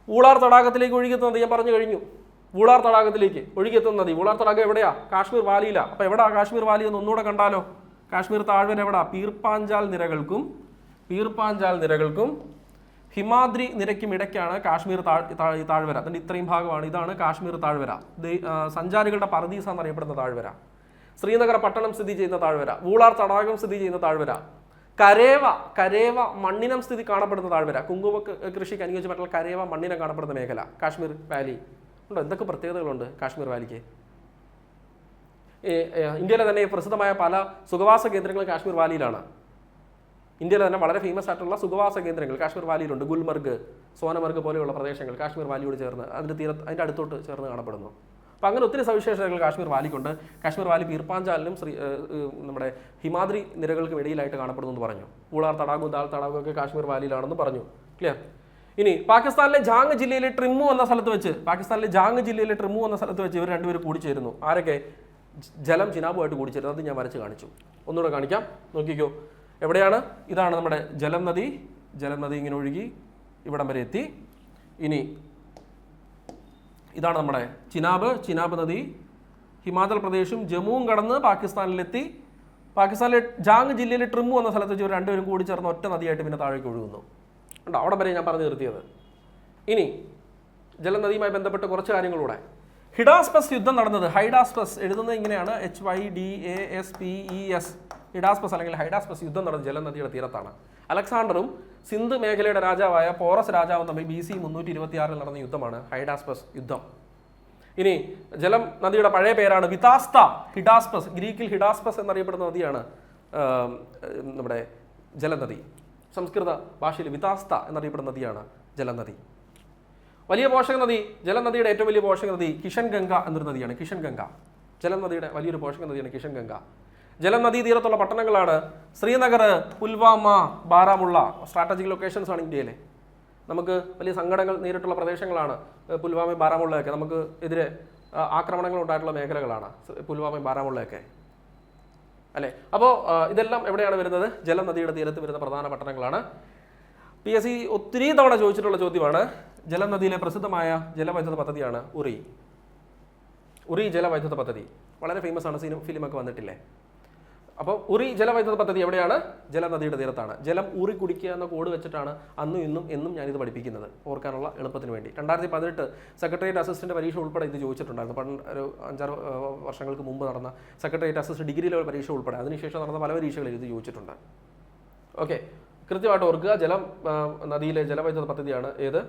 ഊളാർ തടാകത്തിലേക്ക് ഒഴുകിയെത്തുന്ന നദി ഞാൻ പറഞ്ഞു കഴിഞ്ഞു. ഊളാർ തടാകത്തിലേക്ക് ഒഴുകിയെത്തുന്ന നദി, ഊളാർ തടാകം എവിടെയാ? കാശ്മീർ വാലിയിലാണ്. അപ്പോൾ എവിടെയാ കാശ്മീർ വാലി എന്ന് ഒന്നുകൂടെ കണ്ടാലോ? കാശ്മീർ താഴ്വര എവിടാ? പീർപ്പാഞ്ചാൽ നിരകൾക്കും ഹിമാദ്രി നിരയ്ക്കും ഇടയ്ക്കാണ് കാശ്മീർ താഴ്വര. അതിൻ്റെ ഇത്രയും ഭാഗമാണ്, ഇതാണ് കാശ്മീർ താഴ്വര. സഞ്ചാരികളുടെ പർദീസ എന്നറിയപ്പെടുന്ന താഴ്വര. ശ്രീനഗർ പട്ടണം സ്ഥിതി ചെയ്യുന്ന താഴ്വര. ഊളാർ തടാകം സ്ഥിതി ചെയ്യുന്ന താഴ്വര. കരേവ മണ്ണിനം സ്ഥിതി കാണപ്പെടുന്ന താഴ്വര. കുങ്കുമ കൃഷിക്ക് അനുയോജ്യമായിട്ടുള്ള കരേവ മണ്ണിനം കാണപ്പെടുന്ന മേഖല കാശ്മീർ വാലി. ഉണ്ടോ? എന്തൊക്കെ പ്രത്യേകതകളുണ്ട് കാശ്മീർ വാലിക്ക്? ഇന്ത്യയിലെ തന്നെ പ്രസിദ്ധമായ പല സുഖവാസ കേന്ദ്രങ്ങളും കാശ്മീർ വാലിയിലാണ്. ഇന്ത്യയിലെ തന്നെ വളരെ ഫേമസ് ആയിട്ടുള്ള സുഖവാസ കേന്ദ്രങ്ങൾ കാശ്മീർ വാലിയിലുണ്ട്. ഗുൽമർഗ്, സോനമർഗ് പോലെയുള്ള പ്രദേശങ്ങൾ കാശ്മീർ വാലിയോട് ചേർന്ന് അതിൻ്റെ അടുത്തോട്ട് ചേർന്ന് കാണപ്പെടുന്നു. അപ്പോൾ അങ്ങനെ ഒത്തിരി സവിശേഷതകൾ കാശ്മീർ വാലിക്കുണ്ട്. കാശ്മീർ വാലി പീർപ്പാഞ്ചാലിനും നമ്മുടെ ഹിമാദ്രി നിരകൾക്കും ഇടയിലായിട്ട് കാണപ്പെടുന്നു എന്ന് പറഞ്ഞു. ഊളാർ തടാകവും ദാൽ തടാകവും ഒക്കെ കാശ്മീർ വാലിയിലാണെന്ന് പറഞ്ഞു. ക്ലിയർ? ഇനി പാകിസ്ഥാനിലെ ജാങ് ജില്ലയിലെ ട്രിമ്മു എന്ന സ്ഥലത്ത് വെച്ച് ഇവർ രണ്ടുപേരും കൂടിച്ചേരുന്നു. ആരൊക്കെ? ജലം ചിനാബുമായിട്ട് കൂടിച്ചേരുന്നു. അത് ഞാൻ വരച്ച് കാണിച്ചു. ഒന്നുകൂടെ കാണിക്കാം, നോക്കിക്കോ. എവിടെയാണ്? ഇതാണ് നമ്മുടെ ജലം നദി ഇങ്ങനെ ഒഴുകി ഇവിടം വരെ എത്തി. ഇനി ഇതാണ് നമ്മുടെ ചിനാബ് നദി ഹിമാചൽ പ്രദേശും ജമ്മുവും കടന്ന് പാകിസ്ഥാനിലെത്തി. പാകിസ്ഥാനിലെ ജാങ് ജില്ലയിലെ ട്രിമ്മു എന്ന സ്ഥലത്ത് വെച്ച് രണ്ടുപേരും കൂടി ചേർന്ന് ഒറ്റ നദിയായിട്ട് പിന്നെ താഴേക്ക് ഒഴുകുന്നു. ഉണ്ടോ? അവിടെ വരെ ഞാൻ പറഞ്ഞു നിർത്തിയത്. ഇനി ജലനദിയുമായി ബന്ധപ്പെട്ട് കുറച്ച് കാര്യങ്ങളൂടെ. ഹിഡാസ്പസ് യുദ്ധം നടന്നത്, ഹൈഡാസ്പസ് എഴുതുന്നത് ഇങ്ങനെയാണ്, HYDASPES. ഹിഡാസ്പസ് അല്ലെങ്കിൽ ഹൈഡാസ്പസ് യുദ്ധം നടന്നത് ജലനദിയുടെ തീരത്താണ്. അലക്സാണ്ടറും സിന്ധ് മേഖലയുടെ രാജാവായ പോറസ് രാജാവും തമ്മിൽ BC 326 നടന്ന യുദ്ധമാണ് ഹൈഡാസ്പസ് യുദ്ധം. ഇനി ജലം നദിയുടെ പഴയ പേരാണ് വിതാസ്ത. ഹിഡാസ്പസ്, ഗ്രീക്കിൽ ഹിഡാസ്പസ് എന്നറിയപ്പെടുന്ന നദിയാണ് നമ്മുടെ ജലനദി. സംസ്കൃത ഭാഷയിൽ വിതാസ്ത എന്നറിയപ്പെടുന്ന നദിയാണ് ജലനദി. വലിയ പോഷക നദി, ജലനദിയുടെ ഏറ്റവും വലിയ പോഷക നദി കിഷൻ ഗംഗ എന്നൊരു നദിയാണ്. കിഷൻ ഗംഗ ജലനദിയുടെ വലിയൊരു പോഷക നദിയാണ് കിഷൻ ഗംഗ. ജലം നദീ തീരത്തുള്ള പട്ടണങ്ങളാണ് ശ്രീനഗർ, പുൽവാമ, ബാരാമുള്ള. സ്ട്രാറ്റജിക് ലൊക്കേഷൻസ് ആണ് ഇന്ത്യയിലെ. നമുക്ക് വലിയ സങ്കടങ്ങൾ നേരിട്ടുള്ള പ്രദേശങ്ങളാണ് പുൽവാമയും ബാരാമുള്ളയൊക്കെ. നമുക്ക് എതിരെ ആക്രമണങ്ങൾ ഉണ്ടായിട്ടുള്ള മേഖലകളാണ് പുൽവാമയും ബാരാമുള്ളയൊക്കെ, അല്ലേ? അപ്പോൾ ഇതെല്ലാം എവിടെയാണ് വരുന്നത്? ജലം നദിയുടെ തീരത്ത് വരുന്ന പ്രധാന പട്ടണങ്ങളാണ്. PSC ഒത്തിരി തവണ ചോദിച്ചിട്ടുള്ള ചോദ്യമാണ്. ജലം നദിയിലെ പ്രസിദ്ധമായ ജലവൈദ്യുത പദ്ധതിയാണ് ഉറി ജലവൈദ്യുത പദ്ധതി. വളരെ ഫേമസ് ആണ്, ഫിലിമൊക്കെ വന്നിട്ടില്ലേ? അപ്പോൾ ഉറി ജലവൈദ്യുത പദ്ധതി എവിടെയാണ്? ജലനദിയുടെ തീരത്താണ്. ജലം ഊറി കുടിക്കുക എന്ന കോഡ് വെച്ചിട്ടാണ് അന്നും ഇന്നും എന്നും ഞാനിത് പഠിപ്പിക്കുന്നത്, ഓർക്കാനുള്ള എളുപ്പത്തിന് വേണ്ടി. 2018 സെക്രട്ടേറിയറ്റ് അസിസ്റ്റന്റ് പരീക്ഷ ഉൾപ്പെടെ ഇത് ചോദിച്ചിട്ടുണ്ടായിരുന്നു. ഒരു 5-6 വർഷങ്ങൾക്ക് മുമ്പ് നടന്ന സെക്രട്ടേറിയറ്റ് അസിസ്റ്റന്റ് ഡിഗ്രി ലെവൽ പരീക്ഷ ഉൾപ്പെടെ, അതിനുശേഷം നടന്ന പല പരീക്ഷകളിൽ ഇത് ചോദിച്ചിട്ടുണ്ട്. ഓക്കെ, കൃത്യമായിട്ട് ഓർക്കുക. ജലം നദിയിലെ ജലവൈദ്യുത പദ്ധതിയാണ് ഏത്?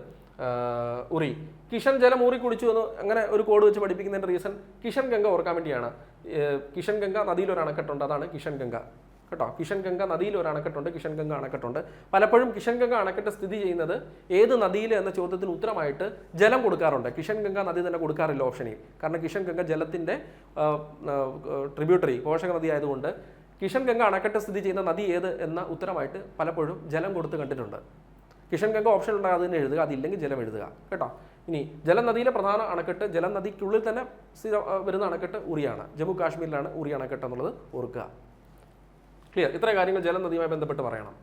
ഉറി. കിഷൻ ജലം ഊറി കുടിച്ചു എന്ന് അങ്ങനെ ഒരു കോഡ് വെച്ച് പഠിപ്പിക്കുന്നതിൻ്റെ റീസൺ കിഷൻ ഗംഗ ഓർക്കാൻ വേണ്ടിയാണ്. കിഷൻ ഗംഗ നദിയിൽ ഒരു അണക്കെട്ടുണ്ട്, അതാണ് കിഷൻ ഗംഗ കേട്ടോ. കിഷൻ ഗംഗ നദിയിൽ ഒരു അണക്കെട്ടുണ്ട്, കിഷൻ ഗംഗ അണക്കെട്ടുണ്ട്. പലപ്പോഴും കിഷൻ ഗംഗ അണക്കെട്ട് സ്ഥിതി ചെയ്യുന്നത് ഏത് നദിയിൽ എന്ന ചോദ്യത്തിന് ഉത്തരമായിട്ട് ജലം കൊടുക്കാറുണ്ട്. കിഷൻ ഗംഗ നദി തന്നെ കൊടുക്കാറില്ല ഓപ്ഷനിൽ. കാരണം കിഷൻ ഗംഗ ജലത്തിൻ്റെ ട്രിബ്യൂട്ടറി, പോഷക നദി ആയതുകൊണ്ട് കിഷൻ ഗംഗ അണക്കെട്ട് സ്ഥിതി ചെയ്യുന്ന നദി ഏത് എന്ന ഉത്തരമായിട്ട് പലപ്പോഴും ജലം കൊടുത്ത് കണ്ടിട്ടുണ്ട്. കിഷൻ ഗംഗ ഓപ്ഷൻ ഉണ്ടാകും, അത് തന്നെ എഴുതുക, അതില്ലെങ്കിൽ ജലം എഴുതുക കേട്ടോ. ഇനി ജലം നദിയിലെ പ്രധാന അണക്കെട്ട്, ജലം നദിക്കുള്ളിൽ തന്നെ വരുന്ന അണക്കെട്ട് ഉറിയാണ്. ജമ്മു കാശ്മീരിലാണ് ഉറി അണക്കെട്ട് എന്നുള്ളത് ഓർക്കുക. ക്ലിയർ? ഇത്രയും കാര്യങ്ങൾ ജലം നദിയുമായി ബന്ധപ്പെട്ട് പറയണം.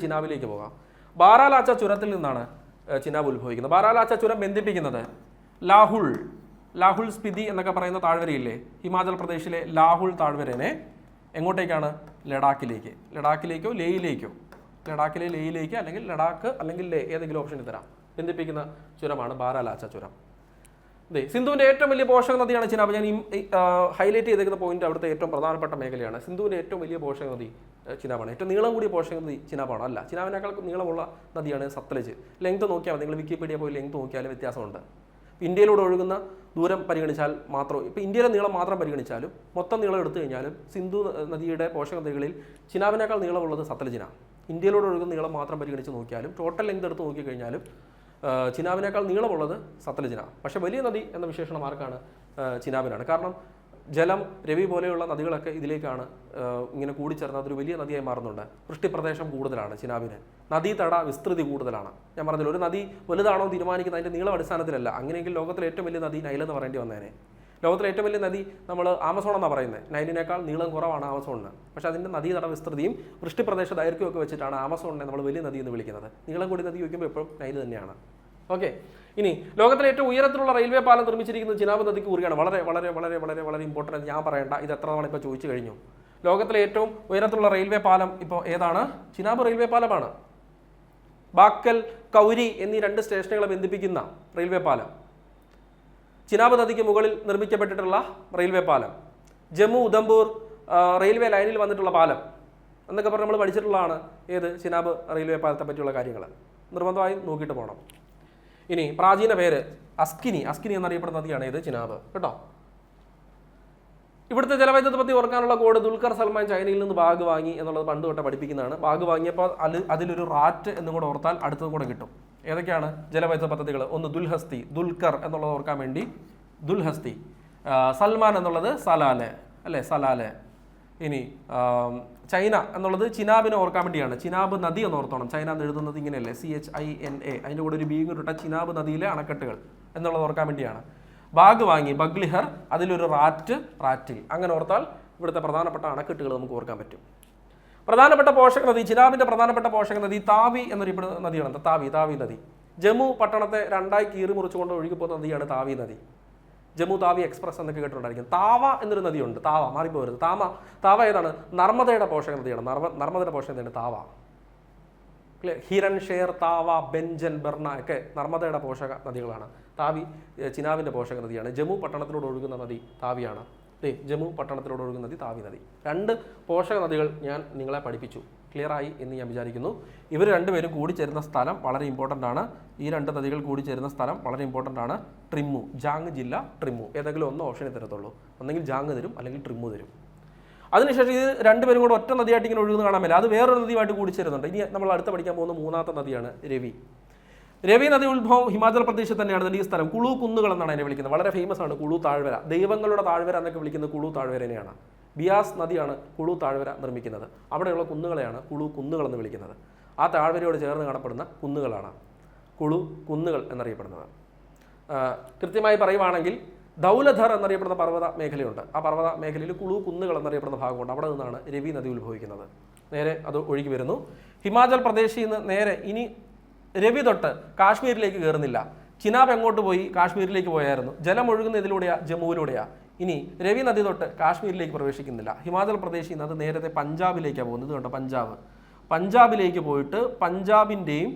ചിനാബിലേക്ക് പോകാം. ബാരാലാച്ച ചുരത്തിൽ നിന്നാണ് ചിനാബ് ഉത്ഭവിക്കുന്നത്. ബാരാലാച്ച ചുരം ബന്ധിപ്പിക്കുന്നത് ലാഹുൽ സ്പിതി എന്നൊക്കെ പറയുന്ന താഴ്വരയില്ലേ, ഹിമാചൽ പ്രദേശിലെ ലാഹുൽ താഴ്വരനെ എങ്ങോട്ടേക്കാണ്? ലഡാക്കിലേക്കോ ലേയിലേക്ക് അല്ലെങ്കിൽ ലഡാക്ക് അല്ലെങ്കിൽ ലേ, ഏതെങ്കിലും ഓപ്ഷൻ തരാം. ബന്ധിപ്പിക്കുന്ന ചുരമാണ് ബാരാലാച്ച ചുരം. സിന്ധുവിൻ്റെ ഏറ്റവും വലിയ പോഷക നദിയാണ് ചിനാബ്. ഞാൻ ഹൈലൈറ്റ് ചെയ്തേക്കുന്ന പോയിന്റ് അവിടുത്തെ ഏറ്റവും പ്രധാനപ്പെട്ട മേഖലയാണ്. സിന്ധുവിൻ്റെ ഏറ്റവും വലിയ പോഷക നദി ചിനാബാണ്. ഏറ്റവും നീളം കൂടിയ പോഷക നദി ചിനാബാണ്. അല്ല, ചിനാബിനേക്കാൾ നീളമുള്ള നദിയാണ് സത്ലജ്. ലെങ്ത് നോക്കിയാൽ മതി, നിങ്ങൾ വിക്കിപീഡിയ പോയി ലെങ്ത് നോക്കിയാലും വ്യത്യാസമുണ്ട്. ഇന്ത്യയിലൂടെ ഒഴുകുന്ന ദൂരം പരിഗണിച്ചാൽ മാത്രം, ഇപ്പോൾ ഇന്ത്യയിലെ നീളം മാത്രം പരിഗണിച്ചാലും മൊത്തം നീളം എടുത്തു കഴിഞ്ഞാലും സിന്ധു നദിയുടെ പോഷക നദികളിൽ ചിനാബിനേക്കാൾ നീളമുള്ളത് സത്ലജിനാണ്. ഇന്ത്യയിലൂടെ ഒഴുകുന്ന നീളം മാത്രം പരിഗണിച്ച് നോക്കിയാലും ടോട്ടൽ ലെങ്ത് എടുത്ത് നോക്കിക്കഴിഞ്ഞാലും ചിനാബിനേക്കാൾ നീളമുള്ളത് സത്ലജിനാണ്. പക്ഷേ വലിയ നദി എന്ന വിശേഷണം ആർക്കാണ്? ചിനാബിനാണ്. കാരണം ജലം, രവി പോലെയുള്ള നദികളൊക്കെ ഇതിലേക്കാണ് ഇങ്ങനെ കൂടിച്ചേർന്ന് അതൊരു വലിയ നദിയായി മാറുന്നുണ്ട്. വൃഷ്ടിപ്രദേശം കൂടുതലാണ് ചിനാബിന്, നദീതട വിസ്തൃതി കൂടുതലാണ്. ഞാൻ പറഞ്ഞല്ലോ, ഒരു നദി വലുതാണോ തീരുമാനിക്കുന്നത് അതിൻ്റെ നീളം അടിസ്ഥാനത്തിലല്ല. അങ്ങനെയെങ്കിൽ ലോകത്തിലെ ഏറ്റവും വലിയ നദി നൈൽ എന്ന് പറയേണ്ടി വന്നേനെ. ലോകത്തിലെ ഏറ്റവും വലിയ നദി നമ്മൾ ആമസോൺ എന്നാണ് പറയുന്നത്. നൈലിനേക്കാൾ നീളം കുറവാണ് ആമസോണിന്. പക്ഷേ അതിൻ്റെ നദീതട വിസ്തൃതിയും വൃഷ്ടിപ്രദേശ ദൈർഘ്യമൊക്കെ വെച്ചിട്ടാണ് ആമസോണിനെ നമ്മൾ വലിയ നദി എന്ന് വിളിക്കുന്നത്. നീളം കൂടി നദി വയ്ക്കുമ്പോൾ എപ്പോഴും നൈൽ തന്നെയാണ്. ഓക്കെ, ഇനി ലോകത്തിലെ ഏറ്റവും ഉയരത്തിലുള്ള റെയിൽവേ പാലം നിർമ്മിച്ചിരിക്കുന്നത് ചിനാബ് നദിക്ക് കുറുകയാണ്. വളരെ വളരെ വളരെ വളരെ വളരെ ഇമ്പോർട്ടൻറ്റ്. ഞാൻ പറയേണ്ട, ഇത് എത്ര തവണ ഇപ്പോൾ ചോദിച്ചു കഴിഞ്ഞു. ലോകത്തിലെ ഏറ്റവും ഉയരത്തിലുള്ള റെയിൽവേ പാലം ഇപ്പോൾ ഏതാണ്? ചിനാബ് റെയിൽവേ പാലമാണ്. ബാക്കൽ, കൗരി എന്നീ 2 സ്റ്റേഷനുകളെ ബന്ധിപ്പിക്കുന്ന റെയിൽവേ പാലം. ചിനാബ് നദിക്ക് മുകളിൽ നിർമ്മിക്കപ്പെട്ടിട്ടുള്ള റെയിൽവേ പാലം. ജമ്മു ഉധംപൂർ റെയിൽവേ ലൈനിൽ വന്നിട്ടുള്ള പാലം എന്നൊക്കെ പറഞ്ഞ് നമ്മൾ പഠിച്ചിട്ടുള്ളതാണ്. ഏത്? ചിനാബ് റെയിൽവേ പാലത്തെ പറ്റിയുള്ള കാര്യങ്ങൾ നിർബന്ധമായും നോക്കിയിട്ട് പോകണം. ഇനി പ്രാചീന പേര് അസ്കിനി. അസ്കിനി എന്നറിയപ്പെടുന്ന നദിയാണ് ഇത് ചിനാബ്. കേട്ടോ, ഇവിടുത്തെ ജലവൈദ്യുത പദ്ധതി ഓർക്കാനുള്ള കോഡ് ദുൽഖർ സൽമാൻ ചൈനയിൽ നിന്ന് ബാഗ് വാങ്ങി എന്നുള്ളത് പണ്ട് തൊട്ട് പഠിപ്പിക്കുന്നതാണ്. ബാഗ് വാങ്ങിയപ്പോൾ അതിലൊരു റാറ്റ് എന്നും കൂടെ ഓർത്താൽ അടുത്തതും കൂടെ കിട്ടും. ഏതൊക്കെയാണ് ജലവൈദ്യുത പദ്ധതികൾ? ഒന്ന് ദുൽഹസ്തി, ദുൽഖർ എന്നുള്ളത് ഓർക്കാൻ വേണ്ടി ദുൽഹസ്തി. സൽമാൻ എന്നുള്ളത് സലാലെ, അല്ലേ, സലാലെ. ഇനി ചൈന എന്നുള്ളത് ചിനാബിനെ ഓർക്കാൻ വേണ്ടിയാണ്. ചിനാബ് നദി എന്ന് ഓർത്തോണം. ചൈന എന്ന് എഴുതുന്നത് ഇങ്ങനെയല്ലേ, CHINA. അതിൻ്റെ കൂടെ ഒരു ബീങ് ഇട്ട ചിനാബ് നദിയിലെ അണക്കെട്ടുകൾ എന്നുള്ളത് ഓർക്കാൻ വേണ്ടിയാണ്. ബാഗ് വാങ്ങി, ബഗ്ലിഹർ, അതിലൊരു റാറ്റ്, റാറ്റിൽ. അങ്ങനെ ഓർത്താൽ ഇവിടുത്തെ പ്രധാനപ്പെട്ട അണക്കെട്ടുകൾ നമുക്ക് ഓർക്കാൻ പറ്റും. പ്രധാനപ്പെട്ട പോഷക നദി, ചിനാബിൻ്റെ പ്രധാനപ്പെട്ട പോഷക നദി താവി എന്നറിയപ്പെടുന്ന നദിയാണ്. താവി നദി. ജമ്മു പട്ടണത്തെ 2ആയി കീറി മുറിച്ചുകൊണ്ട് ഒഴുകിപ്പോകുന്ന നദിയാണ് താവി നദി. ജമ്മു താവി എക്സ്പ്രസ് എന്നൊക്കെ കേട്ടിട്ടുണ്ടായിരിക്കും. താവ എന്നൊരു നദിയുണ്ട്. താവ മാറിപ്പോരുത്. താവ ഏതാണ്? നർമ്മദയുടെ പോഷക നദിയാണ്. നർമ്മദയുടെ പോഷക നദിയാണ് താവ. അല്ലേ, ഹിരൺ, ഷേർ, താവ, ബെഞ്ചൻ, ബെർണ ഒക്കെ നർമ്മദയുടെ പോഷക നദികളാണ്. താവി ചിനാബിൻ്റെ പോഷക നദിയാണ്. ജമ്മു പട്ടണത്തിലൂടെ ഒഴുകുന്ന നദി താവിയാണ്. ജമ്മു പട്ടണത്തിലൂടെ ഒഴുകുന്ന നദി താവി നദി. 2 പോഷക നദികൾ ഞാൻ നിങ്ങളെ പഠിപ്പിച്ചു. ക്ലിയർ ആയി എന്ന് ഞാൻ വിചാരിക്കുന്നു. ഇവർ 2 പേരും കൂടിച്ചേരുന്ന സ്ഥലം വളരെ ഇമ്പോർട്ടൻ്റ് ആണ്. ഈ 2 നദികൾ കൂടിച്ചേരുന്ന സ്ഥലം വളരെ ഇമ്പോർട്ടൻ്റ് ആണ്. ട്രിമ്മു, ജാങ് ജില്ല, ട്രിമ്മു. ഏതെങ്കിലും ഒന്ന് ഓപ്ഷനിൽ തരത്തുള്ളൂ. ഒന്നെങ്കിൽ ജാങ് തരും, അല്ലെങ്കിൽ ട്രിമ്മു തരും. അതിനുശേഷം ഇത് 2 പേരും കൂടെ ഒറ്റ നദിയായിട്ട് ഇങ്ങനെ ഒഴുകുന്ന കാണാൻ പറ്റില്ല. അത് വേറൊരു നദിയുമായിട്ട് കൂടിച്ചേരുന്നുണ്ട്. ഇനി നമ്മൾ അടുത്ത പഠിക്കാൻ പോകുന്ന 3ാമത്തെ നദിയാണ് രവി. രവി നദി ഉത്ഭവം ഹിമാചൽ പ്രദേശിൽ തന്നെയാണ്. ഈ സ്ഥലം കുളു കുന്നുകൾ എന്നാണ് അതിനെ വിളിക്കുന്നത്. വളരെ ഫേമസ് ആണ് കുളു താഴ്വര. ദൈവങ്ങളുടെ താഴ്വര എന്നൊക്കെ വിളിക്കുന്നത് കുളു താഴ്വരനെയാണ്. ബിയാസ് നദിയാണ് കുളു താഴ്വര നിർമ്മിക്കുന്നത്. അവിടെയുള്ള കുന്നുകളെയാണ് കുളു കുന്നുകൾ എന്ന് വിളിക്കുന്നത്. ആ താഴ്വരയോട് ചേർന്ന് കാണപ്പെടുന്ന കുന്നുകളാണ് കുളു കുന്നുകൾ എന്നറിയപ്പെടുന്നത്. കൃത്യമായി പറയുവാണെങ്കിൽ ദൗലധർ എന്നറിയപ്പെടുന്ന പർവ്വത മേഖലയുണ്ട്. ആ പർവ്വത മേഖലയിൽ കുളു കുന്നുകൾ എന്നറിയപ്പെടുന്ന ഭാഗമുണ്ട്. അവിടെ നിന്നാണ് രവി നദി ഉത്ഭവിക്കുന്നത്. നേരെ അത് ഒഴുകി വരുന്നു. ഹിമാചൽ പ്രദേശിൽ നിന്ന് നേരെ ഇനി രവി തൊട്ട് കാശ്മീരിലേക്ക് കയറുന്നില്ല. ചിനാബ് എങ്ങോട്ട് പോയി? കാശ്മീരിലേക്ക് പോയായിരുന്നു. ജലം ഒഴുകുന്ന ഇതിലൂടെയാ, ജമ്മുവിലൂടെയാ. ഇനി രവി നദി തൊട്ട് കാശ്മീരിലേക്ക് പ്രവേശിക്കുന്നില്ല. ഹിമാചൽ പ്രദേശിൽ നിന്ന് അത് നേരത്തെ പഞ്ചാബിലേക്കാണ് പോകുന്നത്. കണ്ടോ, പഞ്ചാബിലേക്ക് പോയിട്ട് പഞ്ചാബിൻ്റെയും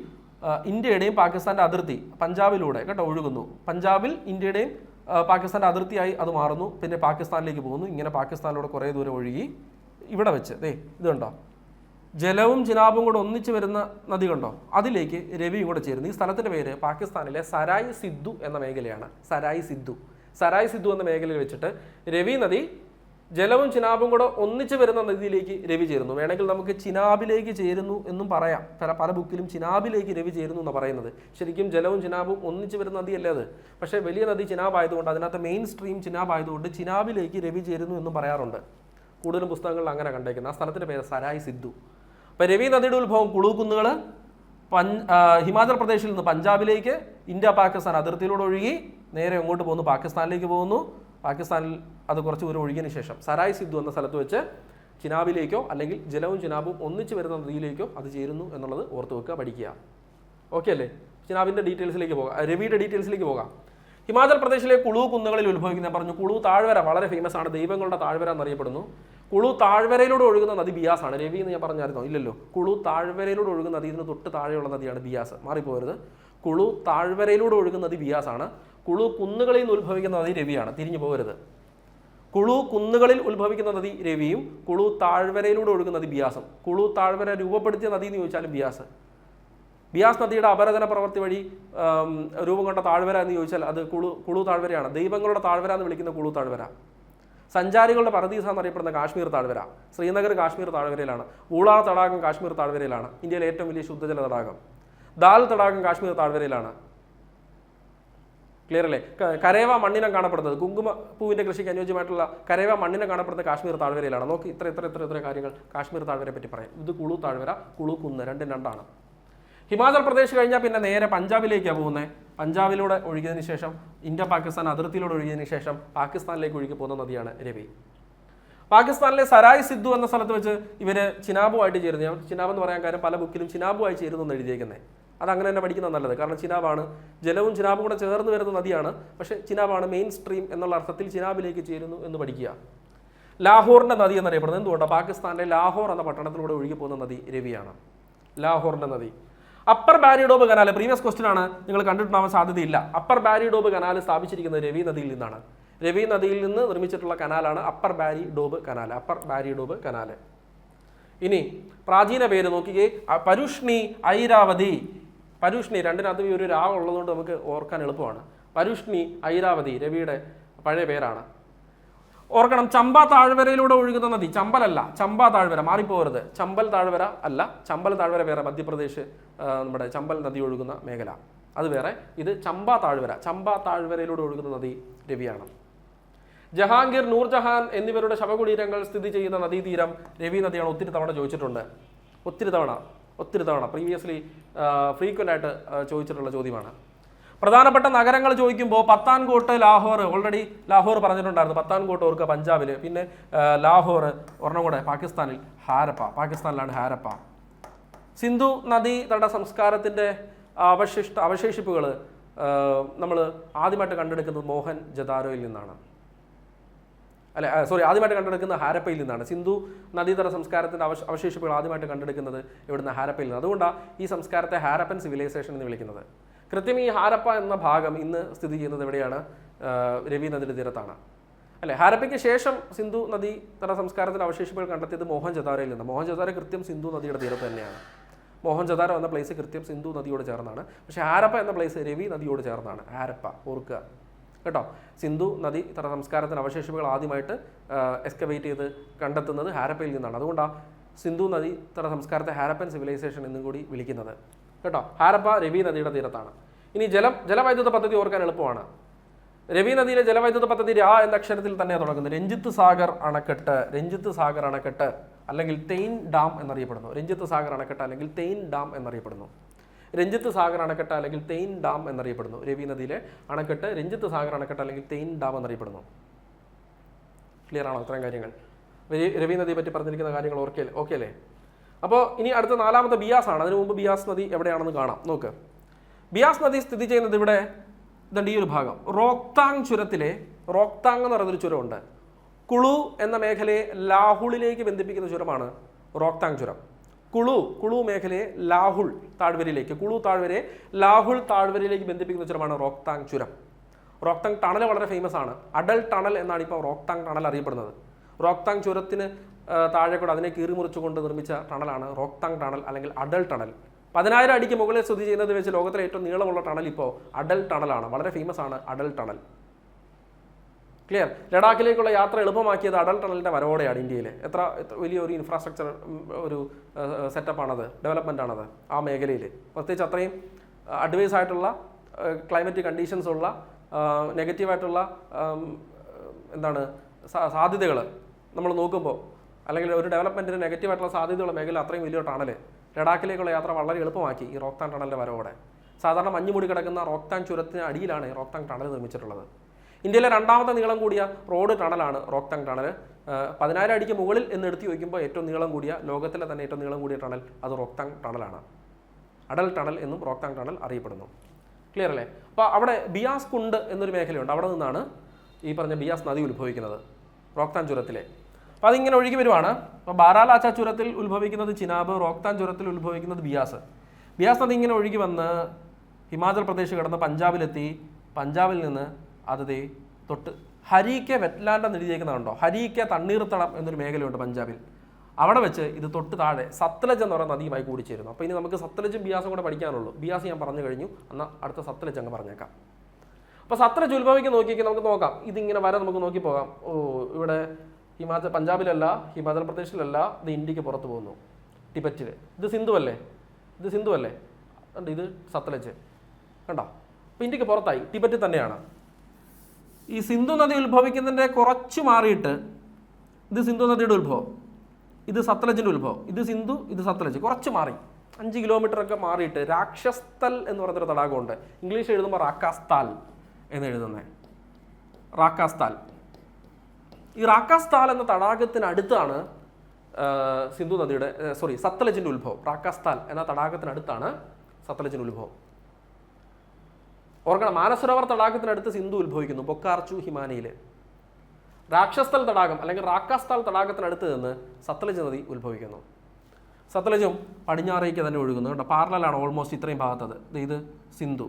ഇന്ത്യയുടെയും പാകിസ്ഥാൻ്റെ അതിർത്തി പഞ്ചാബിലൂടെ കേട്ടോ ഒഴുകുന്നു. പഞ്ചാബിൽ ഇന്ത്യയുടെയും പാകിസ്ഥാൻ്റെ അതിർത്തിയായി അത് മാറുന്നു. പിന്നെ പാകിസ്ഥാനിലേക്ക് പോകുന്നു. ഇങ്ങനെ പാകിസ്ഥാനിലൂടെ കുറേ ദൂരം ഒഴുകി ഇവിടെ വെച്ച് ഇത് കണ്ടോ, ജലവും ചിനാബും കൂടെ ഒന്നിച്ച് വരുന്ന നദി കണ്ടോ, അതിലേക്ക് രവിയും കൂടെ ചേരുന്നു. ഈ സ്ഥലത്തിൻ്റെ പേര് പാകിസ്ഥാനിലെ സരായ് സിദ്ധു എന്ന മേഖലയാണ്. സരായ് സിദ്ധു എന്ന മേഖലയിൽ വെച്ചിട്ട് രവി നദി ജലവും ചിനാബും കൂടെ ഒന്നിച്ച് വരുന്ന നദിയിലേക്ക് രവി ചേരുന്നു. വേണമെങ്കിൽ നമുക്ക് ചിനാബിലേക്ക് ചേരുന്നു എന്നും പറയാം. പല ബുക്കിലും ചിനാബിലേക്ക് രവി ചേരുന്നു എന്നാണ് പറയുന്നത്. ശരിക്കും ജലവും ചിനാബും ഒന്നിച്ച് വരുന്ന നദിയല്ലേ അത്. പക്ഷേ വലിയ നദി ചിനാബ് ആയതുകൊണ്ട്, അതിനകത്ത് മെയിൻ സ്ട്രീം ചിനാബ് ആയതുകൊണ്ട് ചിനാബിലേക്ക് രവി ചേരുന്നു എന്നും പറയാറുണ്ട്. കൂടുതലും പുസ്തകങ്ങളിൽ അങ്ങനെ കണ്ടേക്കുന്നത്. ആ സ്ഥലത്തിൻ്റെ പേര് സരായ് സിദ്ധു. അപ്പോൾ രവി നദിയുടെ ഉത്ഭവം കുളു കുന്നുകൾ ഹിമാചൽ പ്രദേശിൽ നിന്ന് പഞ്ചാബിലേക്ക് ഇന്ത്യ പാകിസ്ഥാൻ അതിർത്തിയിലൂടെ ഒഴുകി നേരെ എങ്ങോട്ട് പോകുന്നു? പാകിസ്ഥാനിലേക്ക് പോകുന്നു. പാകിസ്ഥാനിൽ അത് കുറച്ച് ദൂരം ഒഴുകിയതിന് ശേഷം സരായ് സിദ്ധു എന്ന സ്ഥലത്ത് വെച്ച് ചിനാബിലേക്കോ അല്ലെങ്കിൽ ജലവും ചിനാബും ഒന്നിച്ച് വരുന്ന നദിയിലേക്കോ അത് ചേരുന്നു എന്നുള്ളത് ഓർത്ത് വെക്കുക, പഠിക്കുക. ഓക്കെ അല്ലേ? ചിനാബിൻ്റെ ഡീറ്റെയിൽസിലേക്ക് പോകാം, രവിയുടെ ഡീറ്റെയിൽസിലേക്ക് പോകാം. ഹിമാചൽ പ്രദേശിലെ കുളു കുന്നുകളിൽ ഉത്ഭവിക്കുന്ന പറഞ്ഞു. കുളു താഴ്വര വളരെ ഫേമസ് ആണ്. ദൈവങ്ങളുടെ താഴ്വര എന്നറിയപ്പെടുന്നു. കുളു താഴ്വരയിലൂടെ ഒഴുകുന്ന നദി ബിയാസ് ആണ്. രവി എന്ന് ഞാൻ പറഞ്ഞായിരുന്നോ? ഇല്ലല്ലോ. കുളു താഴ്വരയിലൂടെ ഒഴുകുന്ന നദി, ഇതിന് തൊട്ട് താഴെയുള്ള നദിയാണ് ബിയാസ്. മാറിപ്പോരുത്. കുളു താഴ്വരയിലൂടെ ഒഴുകുന്ന നദി ബിയാസ് ആണ്. കുളു കുന്നുകളിൽ നിന്ന് ഉത്ഭവിക്കുന്ന നദി രവിയാണ്, തിരിഞ്ഞു പോകരുത്. കുളു കുന്നുകളിൽ ഉത്ഭവിക്കുന്ന നദി രവിയും കുളു താഴ്വരയിലൂടെ ഒഴുകുന്ന നദി ബിയാസും. കുളു താഴ്വര രൂപപ്പെടുത്തിയ നദി എന്ന് ചോദിച്ചാലും ബിയാസ്. ബിയാസ് നദിയുടെ അപരദന പ്രവൃത്തി വഴി രൂപം കൊണ്ട താഴ്വര എന്ന് ചോദിച്ചാൽ അത് കുളു താഴ്വരയാണ്. ദൈവങ്ങളുടെ താഴ്വര എന്ന് വിളിക്കുന്ന കുളു താഴ്വര. സഞ്ചാരികളുടെ പരദീസ എന്നറിയപ്പെടുന്ന കാശ്മീർ താഴ്വര, ശ്രീനഗർ കാശ്മീർ താഴ്വരയിലാണ്. ഊളാർ തടാകം കാശ്മീർ താഴ്വരയിലാണ്, ഇന്ത്യയിലെ ഏറ്റവും വലിയ ശുദ്ധജല തടാകം. ദാൽ തടാകം കാശ്മീർ താഴ്വരയിലാണ്. ക്ലിയർ അല്ലേ? കരേവ മണ്ണിനം കാണപ്പെടുന്നത്, കുങ്കുമപ്പൂവിൻ്റെ കൃഷിക്ക് അനുയോജ്യമായിട്ടുള്ള കരേവ മണ്ണിനം കാണപ്പെടുന്ന കാശ്മീർ താഴ്വരയിലാണ്. നോക്കി, ഇത്ര കാര്യങ്ങൾ കാശ്മീർ താഴ്വരയെ പറ്റി പറയും. ഇത് കുളു താഴ്വര, കുളു കുന്ന്, രണ്ടാണ്. ഹിമാചൽ പ്രദേശ് കഴിഞ്ഞാൽ പിന്നെ നേരെ പഞ്ചാബിലേക്കാണ് പോകുന്നത്. പഞ്ചാബിലൂടെ ഒഴുകിയതിന് ശേഷം ഇന്ത്യ പാകിസ്ഥാൻ അതിർത്തിയിലൂടെ ഒഴുകിയതിന് ശേഷം പാകിസ്ഥാനിലേക്ക് ഒഴുകി പോകുന്ന നദിയാണ് രവി. പാകിസ്ഥാനിലെ സരായ് സിദ്ധു എന്ന സ്ഥലത്ത് വെച്ച് ഇവർ ചിനാബുമായിട്ട് ചേരുന്നു. ചിനാബ് എന്ന് പറയാൻ കാര്യം പല ബുക്കിലും ചിനാബുമായി ചേരുന്നു എന്ന് എഴുതിയേക്കുന്നത്. അത് അങ്ങനെ തന്നെ പഠിക്കുന്നത് നല്ലത്. കാരണം ചിനാബാണ്, ജലവും ചിനാബും കൂടെ ചേർന്ന് വരുന്ന നദിയാണ്. പക്ഷേ ചിനാബാണ് മെയിൻ സ്ട്രീം എന്നുള്ള അർത്ഥത്തിൽ ചിനാബിലേക്ക് ചേരുന്നു എന്ന് പഠിക്കുക. ലാഹോറിൻ്റെ നദി എന്നറിയപ്പെടുന്നത് എന്തുകൊണ്ടാണ്? പാകിസ്ഥാനിലെ ലാഹോർ എന്ന പട്ടണത്തിലൂടെ ഒഴുകി പോകുന്ന നദി രവിയാണ്, ലാഹോറിൻ്റെ നദി. Upper Bari Doab canal, previous question ആണ്, നിങ്ങൾ കണ്ടിട്ടുണ്ടാവാൻ സാധ്യതയില്ല. അപ്പർ ബാരിഡോബ് കനാൽ സ്ഥാപിച്ചിരിക്കുന്നത് രവി നദിയിൽ നിന്നാണ്. രവി നദിയിൽ നിന്ന് നിർമ്മിച്ചിട്ടുള്ള കനാലാണ് upper Bari Doab canal. Upper Bari Doab canal. ഇനി പ്രാചീന പേര് നോക്കിക്കേ, പരുഷ്ണി, ഐരാവതി. പരുഷ്ണി രണ്ടിനകത്ത് ഒരു രാ ഉള്ളതുകൊണ്ട് നമുക്ക് ഓർക്കാൻ എളുപ്പമാണ്. പരുഷ്ണി, ഐരാവതി രവിയുടെ പഴയ പേരാണ്. ഓർക്കണം, ചമ്പ താഴ്വരയിലൂടെ ഒഴുകുന്ന നദി ചമ്പലല്ല, ചമ്പ താഴ്വര, മാറിപ്പോകരുത്. ചമ്പൽ താഴ്വര അല്ല, ചമ്പൽ താഴ്വര വേറെ, മധ്യപ്രദേശ് നമ്മുടെ ചമ്പൽ നദി ഒഴുകുന്ന മേഖല അത് വേറെ. ഇത് ചമ്പ താഴ്വര, ചമ്പ താഴ്വരയിലൂടെ ഒഴുകുന്ന നദി രവിയാണ്. ജഹാംഗീർ, നൂർജഹാൻ എന്നിവരുടെ ശവകുടീരങ്ങൾ സ്ഥിതി ചെയ്യുന്ന നദീതീരം രവി നദിയാണ്. ഒത്തിരി തവണ ചോദിച്ചിട്ടുണ്ട്, ഒത്തിരി തവണ പ്രീവിയസ്ലി ഫ്രീക്വൻ്റ് ആയിട്ട് ചോദിച്ചിട്ടുള്ള ചോദ്യമാണ്. പ്രധാനപ്പെട്ട നഗരങ്ങൾ ചോദിക്കുമ്പോൾ പത്താൻകോട്ട്, ലാഹോർ, ഓൾറെഡി ലാഹോർ പറഞ്ഞിട്ടുണ്ടായിരുന്നു. പത്താൻകോട്ട് ഓർക്കുക പഞ്ചാബിൽ, പിന്നെ ലാഹോർ, ഒരെണ്ണം കൂടെ പാകിസ്ഥാനിൽ ഹാരപ്പ, പാകിസ്ഥാനിലാണ് ഹാരപ്പ. സിന്ധു നദീതട സംസ്കാരത്തിൻ്റെ അവശേഷിപ്പുകൾ നമ്മൾ ആദ്യമായിട്ട് കണ്ടെടുക്കുന്നത് മോഹൻ ജദാരോയിൽ നിന്നാണ്. ആദ്യമായിട്ട് കണ്ടെടുക്കുന്ന ഹാരപ്പയിൽ നിന്നാണ്. സിന്ധു നദീതട സംസ്കാരത്തിൻ്റെ അവശേഷിപ്പുകൾ ആദ്യമായിട്ട് കണ്ടെടുക്കുന്നത് ഇവിടുന്ന് ഹാരപ്പയിൽ നിന്ന്. അതുകൊണ്ടാണ് ഈ സംസ്കാരത്തെ ഹാരപ്പൻ സിവിലൈസേഷൻ എന്ന് വിളിക്കുന്നത്. കൃത്യം ഈ ഹാരപ്പ എന്ന ഭാഗം ഇന്ന് സ്ഥിതി ചെയ്യുന്നത് എവിടെയാണ്? രവി നദിയുടെ തീരത്താണ്, അല്ലേ? ഹാരപ്പയ്ക്ക് ശേഷം സിന്ധു നദീതട സംസ്കാരത്തിൻ്റെ അവശേഷിപ്പുകൾ കണ്ടെത്തിയത് മോഹൻജദാരോയിൽ നിന്ന്. മോഹൻജദാരോ കൃത്യം സിന്ധു നദിയുടെ തീരത്ത് തന്നെയാണ്. മോഹൻജദാരോ എന്ന പ്ലേസ് കൃത്യം സിന്ധു നദിയോട് ചേർന്നാണ്. പക്ഷേ ഹാരപ്പ എന്ന പ്ലേസ് രവി നദിയോട് ചേർന്നാണ്. ഹാരപ്പ ഓർക്കുക കേട്ടോ. സിന്ധു നദീതട സംസ്കാരത്തിൻ്റെ അവശേഷിപ്പുകൾ ആദ്യമായിട്ട് എക്സ്കവേറ്റ് ചെയ്ത് കണ്ടെത്തുന്നത് ഹാരപ്പയിൽ നിന്നാണ്. അതുകൊണ്ടാണ് സിന്ധു നദീതട സംസ്കാരത്തെ ഹാരപ്പൻ സിവിലൈസേഷൻ എന്നും കൂടി വിളിക്കുന്നത് കേട്ടോ. ഹാരപ്പ രവി നദിയുടെ തീരത്താണ്. ഇനി ജലവൈദ്യുത പദ്ധതി ഓർക്കാൻ എളുപ്പമാണ്. രവി നദിയിലെ ജലവൈദ്യുത പദ്ധതി രാ എന്ന അക്ഷരത്തിൽ തന്നെയാണ് തുടങ്ങുന്നത്. രഞ്ജിത്ത് സാഗർ അണക്കെട്ട് അല്ലെങ്കിൽ തെയിൻ ഡാം എന്നറിയപ്പെടുന്നു. രഞ്ജിത്ത് സാഗർ അണക്കെട്ട് അല്ലെങ്കിൽ തെയിൻ ഡാം എന്നറിയപ്പെടുന്നു. രഞ്ജിത്ത് സാഗർ അണക്കെട്ട് അല്ലെങ്കിൽ തെയിൻ ഡാം എന്നറിയപ്പെടുന്നു. രവി നദിയിലെ അണക്കെട്ട് രഞ്ജിത്ത് സാഗർ അണക്കെട്ട് അല്ലെങ്കിൽ തെയിൻ ഡാം എന്നറിയപ്പെടുന്നു. ക്ലിയർ ആണോ ഇത്രയും കാര്യങ്ങൾ? രവി നദിയെ പറ്റി പറഞ്ഞിരിക്കുന്ന കാര്യങ്ങൾ ഓക്കെ അല്ലേ? അപ്പോൾ ഇനി അടുത്ത നാലാമത്തെ ബിയാസ് ആണ്. അതിനു മുമ്പ് ബിയാസ് നദി എവിടെയാണെന്ന് കാണാം. നോക്ക്, ബിയാസ് നദി സ്ഥിതി ചെയ്യുന്നത് ഇവിടെ ഇതുണ്ട്, ഈ ഒരു ഭാഗം. റോക്താങ് ചുരത്തിലെ, റോക്താങ് എന്ന് പറയുന്നൊരു ചുരമുണ്ട്. കുളു എന്ന മേഖലയെ ലാഹുളിലേക്ക് ബന്ധിപ്പിക്കുന്ന ചുരമാണ് റോക്താങ് ചുരം. കുളു മേഖലയെ ലാഹുൾ താഴ്വരയിലേക്ക്, കുളു താഴ്വരയെ ലാഹുൾ താഴ്വരയിലേക്ക് ബന്ധിപ്പിക്കുന്ന ചുരമാണ് റോക്താങ് ചുരം. റോക്താങ് ടണൽ വളരെ ഫേമസ് ആണ്. അഡൽ ടണൽ എന്നാണ് ഇപ്പോൾ റോക്താങ് ടണൽ അറിയപ്പെടുന്നത്. റോക്താങ് ചുരത്തിന് താഴെ കൂടെ അതിനെ കീറിമുറിച്ചുകൊണ്ട് നിർമ്മിച്ച ടണലാണ് റോക്താങ് ടണൽ അല്ലെങ്കിൽ അഡൽ ടണൽ. 10,000 അടിക്ക് മുകളിൽ സ്ഥിതി ചെയ്യുന്നത് വെച്ച് ലോകത്തിലെ ഏറ്റവും നീളമുള്ള ടണൽ ഇപ്പോൾ അഡൽ ടണലാണ്. വളരെ ഫേമസ് ആണ് അഡൽ ടണൽ. ക്ലിയർ? ലഡാക്കിലേക്കുള്ള യാത്ര എളുപ്പമാക്കിയത് അഡൽ ടണലിൻ്റെ വരവോടെയാണ്. ഇന്ത്യയിൽ എത്ര വലിയൊരു ഇൻഫ്രാസ്ട്രക്ചർ ഒരു സെറ്റപ്പാണത്, ഡെവലപ്മെൻ്റ് ആണത് ആ മേഖലയിൽ. പ്രത്യേകിച്ച് അത്രയും അഡ്വൈസ് ആയിട്ടുള്ള ക്ലൈമറ്റിക് കണ്ടീഷൻസ് ഉള്ള നെഗറ്റീവായിട്ടുള്ള സാധ്യതകൾ നമ്മൾ നോക്കുമ്പോൾ, അല്ലെങ്കിൽ ഒരു ഡെവലപ്മെൻറ്റിന് നെഗറ്റീവായിട്ടുള്ള സാധ്യതയുള്ള മേഖല അത്രയും വലിയൊരു ടണൽ ലഡാക്കിലേക്കുള്ള യാത്ര വളരെ എളുപ്പമാക്കി ഈ റോക്താങ് ടണലിൻ്റെ വരവോടെ. സാധാരണ മഞ്ഞ് മൂടി കിടക്കുന്ന റോക്താങ് ചുരത്തിന് അടിയിലാണ് റോക്താങ് ടണൽ നിർമ്മിച്ചിട്ടുള്ളത്. ഇന്ത്യയിലെ രണ്ടാമത്തെ നീളം കൂടിയ റോഡ് ടണലാണ് റോക്താങ് ടണൽ. 10,000 അടിക്ക് മുകളിൽ എന്ന് എടുത്ത് ചോദിക്കുമ്പോൾ ഏറ്റവും നീളം കൂടിയ, ലോകത്തിലെ തന്നെ ഏറ്റവും നീളം കൂടിയ ടണൽ അത് റോക്താങ് ടണലാണ്. അഡൽ ടണൽ എന്നും റോക്താങ് ടണൽ അറിയപ്പെടുന്നു. ക്ലിയർ അല്ലേ? അപ്പോൾ അവിടെ ബിയാസ് കുണ്ട് എന്നൊരു മേഖലയുണ്ട്. അവിടെ നിന്നാണ് ഈ പറഞ്ഞ ബിയാസ് നദി ഉത്ഭവിക്കുന്നത്, റോക്താങ് ചുരത്തിലെ. അപ്പോൾ അതിങ്ങനെ ഒഴുകി വരുവാണ്. അപ്പോൾ ബാരാലാച്ച ചുരത്തിൽ ഉത്ഭവിക്കുന്നത് ചിനാബ്, റോക്താങ് ചുരത്തിൽ ഉത്ഭവിക്കുന്നത് ബിയാസ്. ബിയാസ് നദി ഇങ്ങനെ ഒഴുകി വന്ന് ഹിമാചൽ പ്രദേശ് കടന്ന് പഞ്ചാബിലെത്തി, പഞ്ചാബിൽ നിന്ന് അത് ദേ തൊട്ട് ഹരീക്ക വെറ്റ്ലാൻഡ് എന്ന് എഴുതിയേക്കുന്നതുണ്ടോ, ഹരീക്ക തണ്ണീർത്തടം എന്നൊരു മേഖലയുണ്ട് പഞ്ചാബിൽ. അവിടെ വെച്ച് ഇത് തൊട്ട് താഴെ സത്ലജ് എന്ന് പറയുന്ന നദിയുമായി കൂടിച്ചേരുന്നു. അപ്പോൾ ഇനി നമുക്ക് സത്ലജും ബിയാസും കൂടെ പഠിക്കാനുള്ളൂ. ബിയാസ് ഞാൻ പറഞ്ഞു കഴിഞ്ഞു, എന്നാൽ അടുത്ത സത്ലജ് അങ്ങ് പറഞ്ഞേക്കാം. അപ്പോൾ സത്ലജ് ഉത്ഭവിക്ക് നോക്കിയെങ്കിൽ നമുക്ക് നോക്കാം. ഇതിങ്ങനെ വരെ നമുക്ക് നോക്കി പോകാം. ഓ, ഇവിടെ പഞ്ചാബിലല്ല, ഹിമാചൽ പ്രദേശിലല്ല, ഇത് ഇന്ത്യക്ക് പുറത്ത് പോകുന്നു, ടിബറ്റിൽ. ഇത് സിന്ധു അല്ലേ, ഇത് സിന്ധു അല്ലേ, ഇത് സത്ലജ് കണ്ടോ. അപ്പോൾ ഇന്ത്യക്ക് പുറത്തായി, ടിബറ്റിൽ തന്നെയാണ്. ഈ സിന്ധു നദി ഉത്ഭവിക്കുന്നതിൻ്റെ കുറച്ച് മാറിയിട്ട് ഇത് സിന്ധു നദിയുടെ ഉത്ഭവം, ഇത് സത്ലജിൻ്റെ ഉത്ഭവം, ഇത് സിന്ധു, ഇത് സത്ലജ്, കുറച്ച് മാറി 5 കിലോമീറ്ററൊക്കെ മാറിയിട്ട് രാക്ഷസ്ഥൽ എന്ന് പറഞ്ഞൊരു തടാകമുണ്ട്. ഇംഗ്ലീഷ് എഴുതുമ്പോൾ റാക്കാസ്താൽ എന്ന് എഴുതുന്നത്, റാക്കാസ്താൽ. ഈ റാക്കാസ്താൽ എന്ന തടാകത്തിനടുത്താണ് സിന്ധു നദിയുടെ സത്ലജിൻ്റെ ഉത്ഭവം. റാക്കാസ്താൽ എന്ന തടാകത്തിനടുത്താണ് സത്ലജിൻ്റെ ഉത്ഭവം. ഓർക്കണം, മാനസരോവർ തടാകത്തിനടുത്ത് സിന്ധു ഉത്ഭവിക്കുന്നു, ബൊക്കാർച്ചു ഹിമാനിയിൽ. രാക്ഷസ്ഥൽ തടാകം അല്ലെങ്കിൽ റാക്കാസ്താൽ തടാകത്തിനടുത്ത് നിന്ന് സത്ലജ് നദി ഉത്ഭവിക്കുന്നു. സത്ലജും പടിഞ്ഞാറേക്ക് തന്നെ ഒഴുകുന്നു കേട്ടോ, പാരലലാണ് ഓൾമോസ്റ്റ് ഇത്രയും ഭാഗത്തത്. ഇത് സിന്ധു,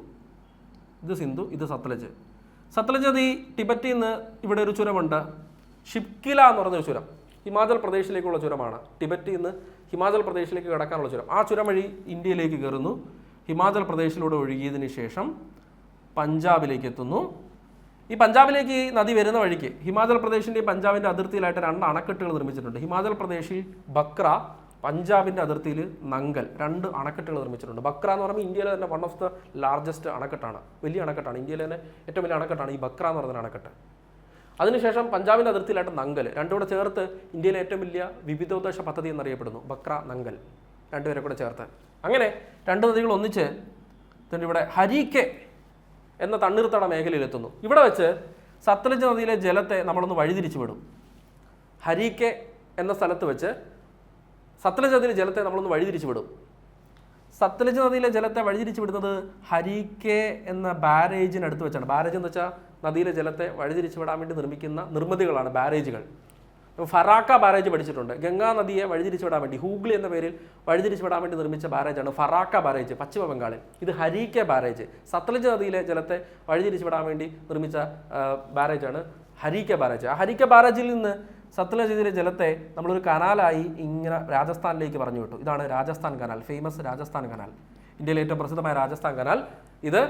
ഇത് സിന്ധു, ഇത് സത്ലജ്. സത്ലജ് നദി ടിബറ്റിൽ നിന്ന് ഇവിടെ ഒരു ചുരമുണ്ട്, ഷിപ്കില എന്ന് പറഞ്ഞൊരു ചുരം, ഹിമാചൽ പ്രദേശിലേക്കുള്ള ചുരമാണ്. ടിബറ്റിൽ നിന്ന് ഹിമാചൽ പ്രദേശിലേക്ക് കിടക്കാനുള്ള ചുരം. ആ ചുരം വഴി ഇന്ത്യയിലേക്ക് കയറുന്നു. ഹിമാചൽ പ്രദേശിലൂടെ ഒഴുകിയതിന് ശേഷം പഞ്ചാബിലേക്ക് എത്തുന്നു. ഈ പഞ്ചാബിലേക്ക് ഈ നദി വരുന്ന വഴിക്ക് ഹിമാചൽ പ്രദേശിൻ്റെയും പഞ്ചാബിൻ്റെ അതിർത്തിയിലായിട്ട് 2 അണക്കെട്ടുകൾ നിർമ്മിച്ചിട്ടുണ്ട്. ഹിമാചൽ പ്രദേശിൽ ബക്ര, പഞ്ചാബിൻ്റെ അതിർത്തിയിൽ നങ്കൽ, 2 അണക്കെട്ടുകൾ നിർമ്മിച്ചിട്ടുണ്ട്. ബക്ര എന്ന് പറയുമ്പോൾ ഇന്ത്യയിലെ തന്നെ വൺ ഓഫ് ദ ലാർജസ്റ്റ് അണക്കെട്ടാണ്, വലിയ അണക്കെട്ടാണ്. ഇന്ത്യയിലെ തന്നെ ഏറ്റവും വലിയ അണക്കെട്ടാണ് ഈ ബക്ര എന്ന് പറയുന്ന അണക്കെട്ട്. അതിനുശേഷം പഞ്ചാബിൻ്റെ അതിർത്തിയിലായിട്ട് നങ്കൽ, 2 കൂടെ ചേർത്ത് ഇന്ത്യയിലെ ഏറ്റവും വലിയ വിവിധോദ്ദേശ പദ്ധതി എന്നറിയപ്പെടുന്നു, ബക്ര നങ്കൽ, 2 പേരെ കൂടെ ചേർത്ത്. അങ്ങനെ 2 നദികൾ ഒന്നിച്ച് ഇവിടെ ഹരീക്കെ എന്ന തണ്ണീർത്തട മേഖലയിലെത്തുന്നു. ഇവിടെ വെച്ച് സത്ലജ് നദിയിലെ ജലത്തെ നമ്മളൊന്ന് വഴിതിരിച്ചു വിടും. ഹരീക്കെ എന്ന സ്ഥലത്ത് വെച്ച് സത്ലജ് നദിയിലെ ജലത്തെ നമ്മളൊന്ന് വഴിതിരിച്ചു വിടും. സത്ലജ് നദിയിലെ ജലത്തെ വഴിതിരിച്ചു വിടുന്നത് ഹരീക്കെ എന്ന ബാരേജിനടുത്ത് വെച്ചാണ്. ബാരേജ് എന്ന് വെച്ചാൽ നദിയിലെ ജലത്തെ വഴിതിരിച്ചു വിടാൻ വേണ്ടി നിർമ്മിക്കുന്ന നിർമ്മിതികളാണ് ബാരേജുകൾ. ഫറാക്ക ബാരേജ് പഠിച്ചിട്ടുണ്ട്. ഗംഗാ നദിയെ വഴിതിരിച്ചു വിടാൻ വേണ്ടി, ഹൂഗ്ലി എന്ന പേരിൽ വഴിതിരിച്ചു വിടാൻ വേണ്ടി നിർമ്മിച്ച ബാരേജാണ് ഫറാക്ക ബാരേജ്, പശ്ചിമ ബംഗാളിൽ. ഇത് ഹരീക്കെ ബാരേജ്, സത്ലജ് നദിയിലെ ജലത്തെ വഴിതിരിച്ചു വിടാൻ വേണ്ടി നിർമ്മിച്ച ബാരേജാണ് ഹരീക്കെ ബാരേജ്. ആ ഹരീക്കെ ബാരേജിൽ നിന്ന് സത്ലജ് നദിയിലെ ജലത്തെ നമ്മളൊരു കനാലായി ഇങ്ങനെ രാജസ്ഥാനിലേക്ക് പറഞ്ഞു വിട്ടു. ഇതാണ് Rajasthan canal, famous Rajasthan canal, ഇന്ത്യയിലെ ഏറ്റവും പ്രസിദ്ധമായ രാജസ്ഥാൻ കനാൽ. ഇത്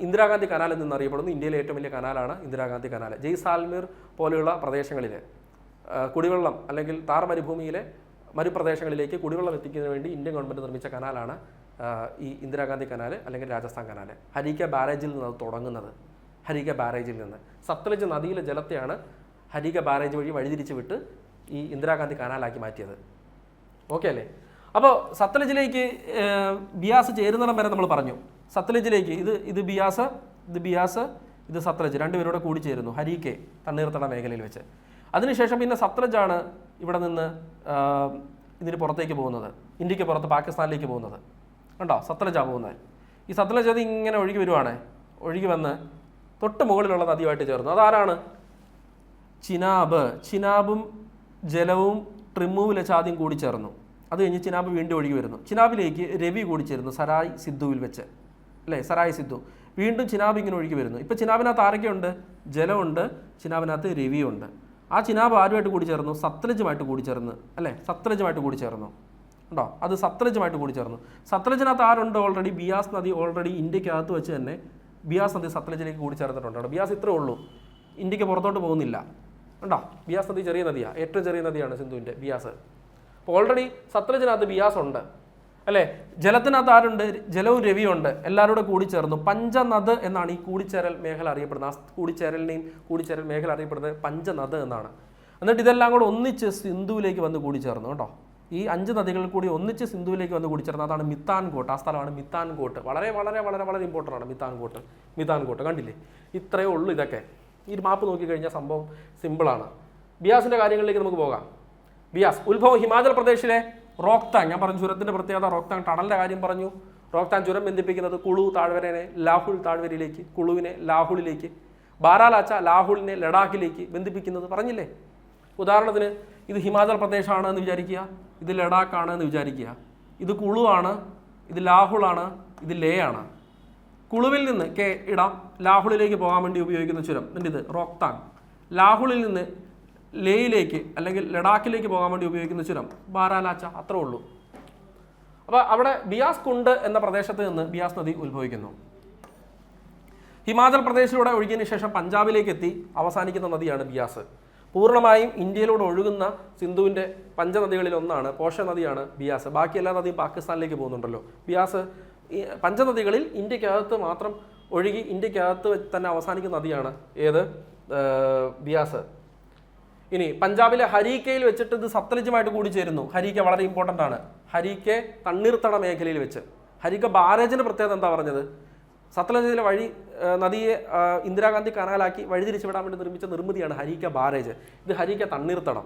ഇന്ദിരാഗാന്ധി കനാൽ എന്നറിയപ്പെടുന്നു. ഇന്ത്യയിലെ ഏറ്റവും വലിയ കനാലാണ് ഇന്ദിരാഗാന്ധി കനാൽ. ജയ്സാൽമീർ പോലെയുള്ള പ്രദേശങ്ങളിൽ കുടിവെള്ളം അല്ലെങ്കിൽ താർ മരുഭൂമിയിലെ മരുപ്രദേശങ്ങളിലേക്ക് കുടിവെള്ളം എത്തിക്കുന്നതിന് വേണ്ടി ഇന്ത്യൻ ഗവൺമെൻറ് നിർമ്മിച്ച കനാലാണ് ഈ ഇന്ദിരാഗാന്ധി കനാൽ അല്ലെങ്കിൽ രാജസ്ഥാൻ കനാൽ. ഹരീക്കെ ബാരേജിൽ നിന്ന് അത് തുടങ്ങുന്നത്, ഹരീക്കെ ബാരേജിൽ നിന്ന്. സത്ലജ് നദിയിലെ ജലത്തെയാണ് ഹരീക്കെ ബാരേജ് വഴി വഴിതിരിച്ച് വിട്ട് ഈ ഇന്ദിരാഗാന്ധി കനാലാക്കി മാറ്റിയത്. ഓക്കെ അല്ലേ? അപ്പോൾ സത്ലജിലേക്ക് ബിയാസ് ചേരുന്നിടം വരെ നമ്മൾ പറഞ്ഞു. സത്ലജിലേക്ക് ഇത് ബിയാസ്, ഇത് സത്ലജ്, 2 പേരോടെ കൂടി ചേരുന്നു ഹരീക്കെ തണ്ണീർത്തട മേഖലയിൽ വെച്ച്. അതിനുശേഷം പിന്നെ സത്ലജാണ് ഇവിടെ നിന്ന് ഇതിന് പുറത്തേക്ക് പോകുന്നത്, ഇന്ത്യക്ക് പുറത്ത് പാകിസ്ഥാനിലേക്ക് പോകുന്നത്. കണ്ടോ, സത്ലജാണ് പോകുന്നത്. ഈ സത്ലജ് നദി ഇങ്ങനെ ഒഴുകി വരുവാണ്, ഒഴുകി വന്ന് തൊട്ട് മുകളിലുള്ള നദിയുമായിട്ട് ചേർന്നു. അതാരാണ്? ചിനാബ്. ചിനാബും ജലവും ട്രിമ്മുവിലെ ആദ്യം കൂടി ചേർന്നു. അത് കഴിഞ്ഞ് ചിനാബ് വീണ്ടും ഒഴുകി വരുന്നു. ചിനാബിലേക്ക് രവി കൂടി ചേരുന്നു, സരായ് സിദ്ധുവിൽ വെച്ച്, അല്ലേ? സരായ് സിദ്ധു. വീണ്ടും ചിനാബ് ഇങ്ങനെ ഒഴുകി വരുന്നു. ഇപ്പം ചിനാബിനകത്ത് ആരൊക്കെയുണ്ട്? ജലമുണ്ട്, ചിനാബിനകത്ത് രവിയുണ്ട്. ആ ചിനാബ് ആരുമായിട്ട് കൂടി ചേർന്നു? സത്ലജുമായിട്ട് കൂടി ചേർന്ന്, അല്ലേ? സത്ലജുമായിട്ട് കൂടി ചേർന്നു. ഉണ്ടോ? അത് സത്ലജുമായിട്ട് കൂടി ചേർന്നു. സത്ലജിനകത്ത് ആരുണ്ട്? ഓൾറെഡി ബിയാസ് നദി ഓൾറെഡി ഇന്ത്യക്കകത്ത് വെച്ച് തന്നെ ബിയാസ് നദി സത്ലജിലേക്ക് കൂടി ചേർന്നിട്ടുണ്ട്. ബിയാസ് ഇത്രേ ഉള്ളൂ, ഇന്ത്യക്ക് പുറത്തോട്ട് പോകുന്നില്ല. ഉണ്ടോ? ബിയാസ് നദി ചെറിയ നദിയാണ്, ഏറ്റവും ചെറിയ നദിയാണ് സിന്ധുവിൻ്റെ ബിയാസ്. അപ്പോൾ ഓൾറെഡി സത്ലജിനകത്ത് ബിയാസ് ഉണ്ട്, അല്ലേ? ജലത്തിനകത്ത് ആരുണ്ട്? ജലവും രവിയുണ്ട്, എല്ലാവരും കൂടി ചേർന്നു. പഞ്ചനദ് എന്നാണ് ഈ കൂടിച്ചേരൽ മേഖല അറിയപ്പെടുന്നത്. ആ കൂടിച്ചേരൽ മേഖല അറിയപ്പെടുന്നത് പഞ്ചനദ് എന്നാണ്. എന്നിട്ട് ഇതെല്ലാം കൂടെ ഒന്നിച്ച് സിന്ധുവിലേക്ക് വന്ന് കൂടി ചേർന്നു കേട്ടോ. ഈ 5 നദികൾ കൂടി ഒന്നിച്ച് സിന്ധുവിലേക്ക് വന്ന് കൂടി ചേർന്നു. അതാണ് മിത്താൻകോട്ട്. ആ സ്ഥലമാണ് മിത്താൻകോട്ട്. വളരെ വളരെ വളരെ വളരെ ഇമ്പോർട്ടൻ്റ് ആണ് മിത്താൻകോട്ട്. കണ്ടില്ലേ? ഇത്രയേ ഉള്ളൂ ഇതൊക്കെ. ഈ മാപ്പ് നോക്കിക്കഴിഞ്ഞാൽ സംഭവം സിമ്പിളാണ്. ബിയാസിൻ്റെ കാര്യങ്ങളിലേക്ക് നമുക്ക് പോകാം. ബിയാസ് ഉത്ഭവം ഹിമാചൽ പ്രദേശിലെ റോക്താങ്. ഞാൻ പറഞ്ഞു ചുരത്തിൻ്റെ പ്രത്യേകത. റോക്താങ് ടണലിൻ്റെ കാര്യം പറഞ്ഞു. റോക്താങ് ചുരം ബന്ധിപ്പിക്കുന്നത് കുളു താഴ്വരനെ ലാഹുൽ താഴ്വരയിലേക്ക്, കുളുവിനെ ലാഹുളിലേക്ക്, ബാരാലാച്ച ലാഹുളിനെ ലഡാക്കിലേക്ക് ബന്ധിപ്പിക്കുന്നത് പറഞ്ഞില്ലേ? ഉദാഹരണത്തിന് ഇത് ഹിമാചൽ പ്രദേശാണ് എന്ന് വിചാരിക്കുക, ഇത് ലഡാക്കാണ് എന്ന് വിചാരിക്കുക, ഇത് കുളു ആണ്, ഇത് ലാഹുളാണ്, ഇത് ലേ ആണ്. കുളുവിൽ നിന്ന് കെ ഇടാം, ലാഹുളിലേക്ക് പോകാൻ വേണ്ടി ഉപയോഗിക്കുന്ന ചുരം ഇത് റോക്താങ്. ലാഹുളിൽ നിന്ന് ലേയിലേക്ക് അല്ലെങ്കിൽ ലഡാക്കിലേക്ക് പോകാൻ വേണ്ടി ഉപയോഗിക്കുന്ന ചുരം ബാരാലാച്ച. അത്രേ ഉള്ളൂ. അപ്പോൾ അവിടെ ബിയാസ് കുണ്ട് എന്ന പ്രദേശത്ത് നിന്ന് ബിയാസ് നദി ഉത്ഭവിക്കുന്നു. ഹിമാചൽ പ്രദേശിലൂടെ ഒഴുകിയതിനു ശേഷം പഞ്ചാബിലേക്ക് എത്തി അവസാനിക്കുന്ന നദിയാണ് ബിയാസ്. പൂർണ്ണമായും ഇന്ത്യയിലൂടെ ഒഴുകുന്ന സിന്ധുവിൻ്റെ പഞ്ചനദികളിൽ ഒന്നാണ്, പോഷക നദിയാണ് ബിയാസ്. ബാക്കി എല്ലാ നദിയും പാകിസ്ഥാനിലേക്ക് പോകുന്നുണ്ടല്ലോ. ബിയാസ് പഞ്ചനദികളിൽ ഇന്ത്യക്കകത്ത് മാത്രം ഒഴുകി ഇന്ത്യക്കകത്ത് തന്നെ അവസാനിക്കുന്ന നദിയാണ് ഏത്? ബിയാസ്. ഇനി പഞ്ചാബിലെ ഹരീക്കയിൽ വെച്ചിട്ട് ഇത് സത്ലജുമായിട്ട് കൂടിച്ചേരുന്നു. ഹരീക്ക വളരെ ഇമ്പോർട്ടൻ്റ് ആണ്. ഹരീക്ക തണ്ണീർത്തട മേഖലയിൽ വെച്ച്. ഹരീക്ക ബാരേജിൻ്റെ പ്രത്യേകത എന്താ പറഞ്ഞത്? സത്ലജിലെ വഴി നദിയെ ഇന്ദിരാഗാന്ധി കനാലാക്കി വഴിതിരിച്ചുവിടാൻ വേണ്ടി നിർമ്മിച്ച നിർമ്മിതിയാണ് ഹരീക്ക ബാരേജ്. ഇത് ഹരീക്ക തണ്ണീർത്തടം.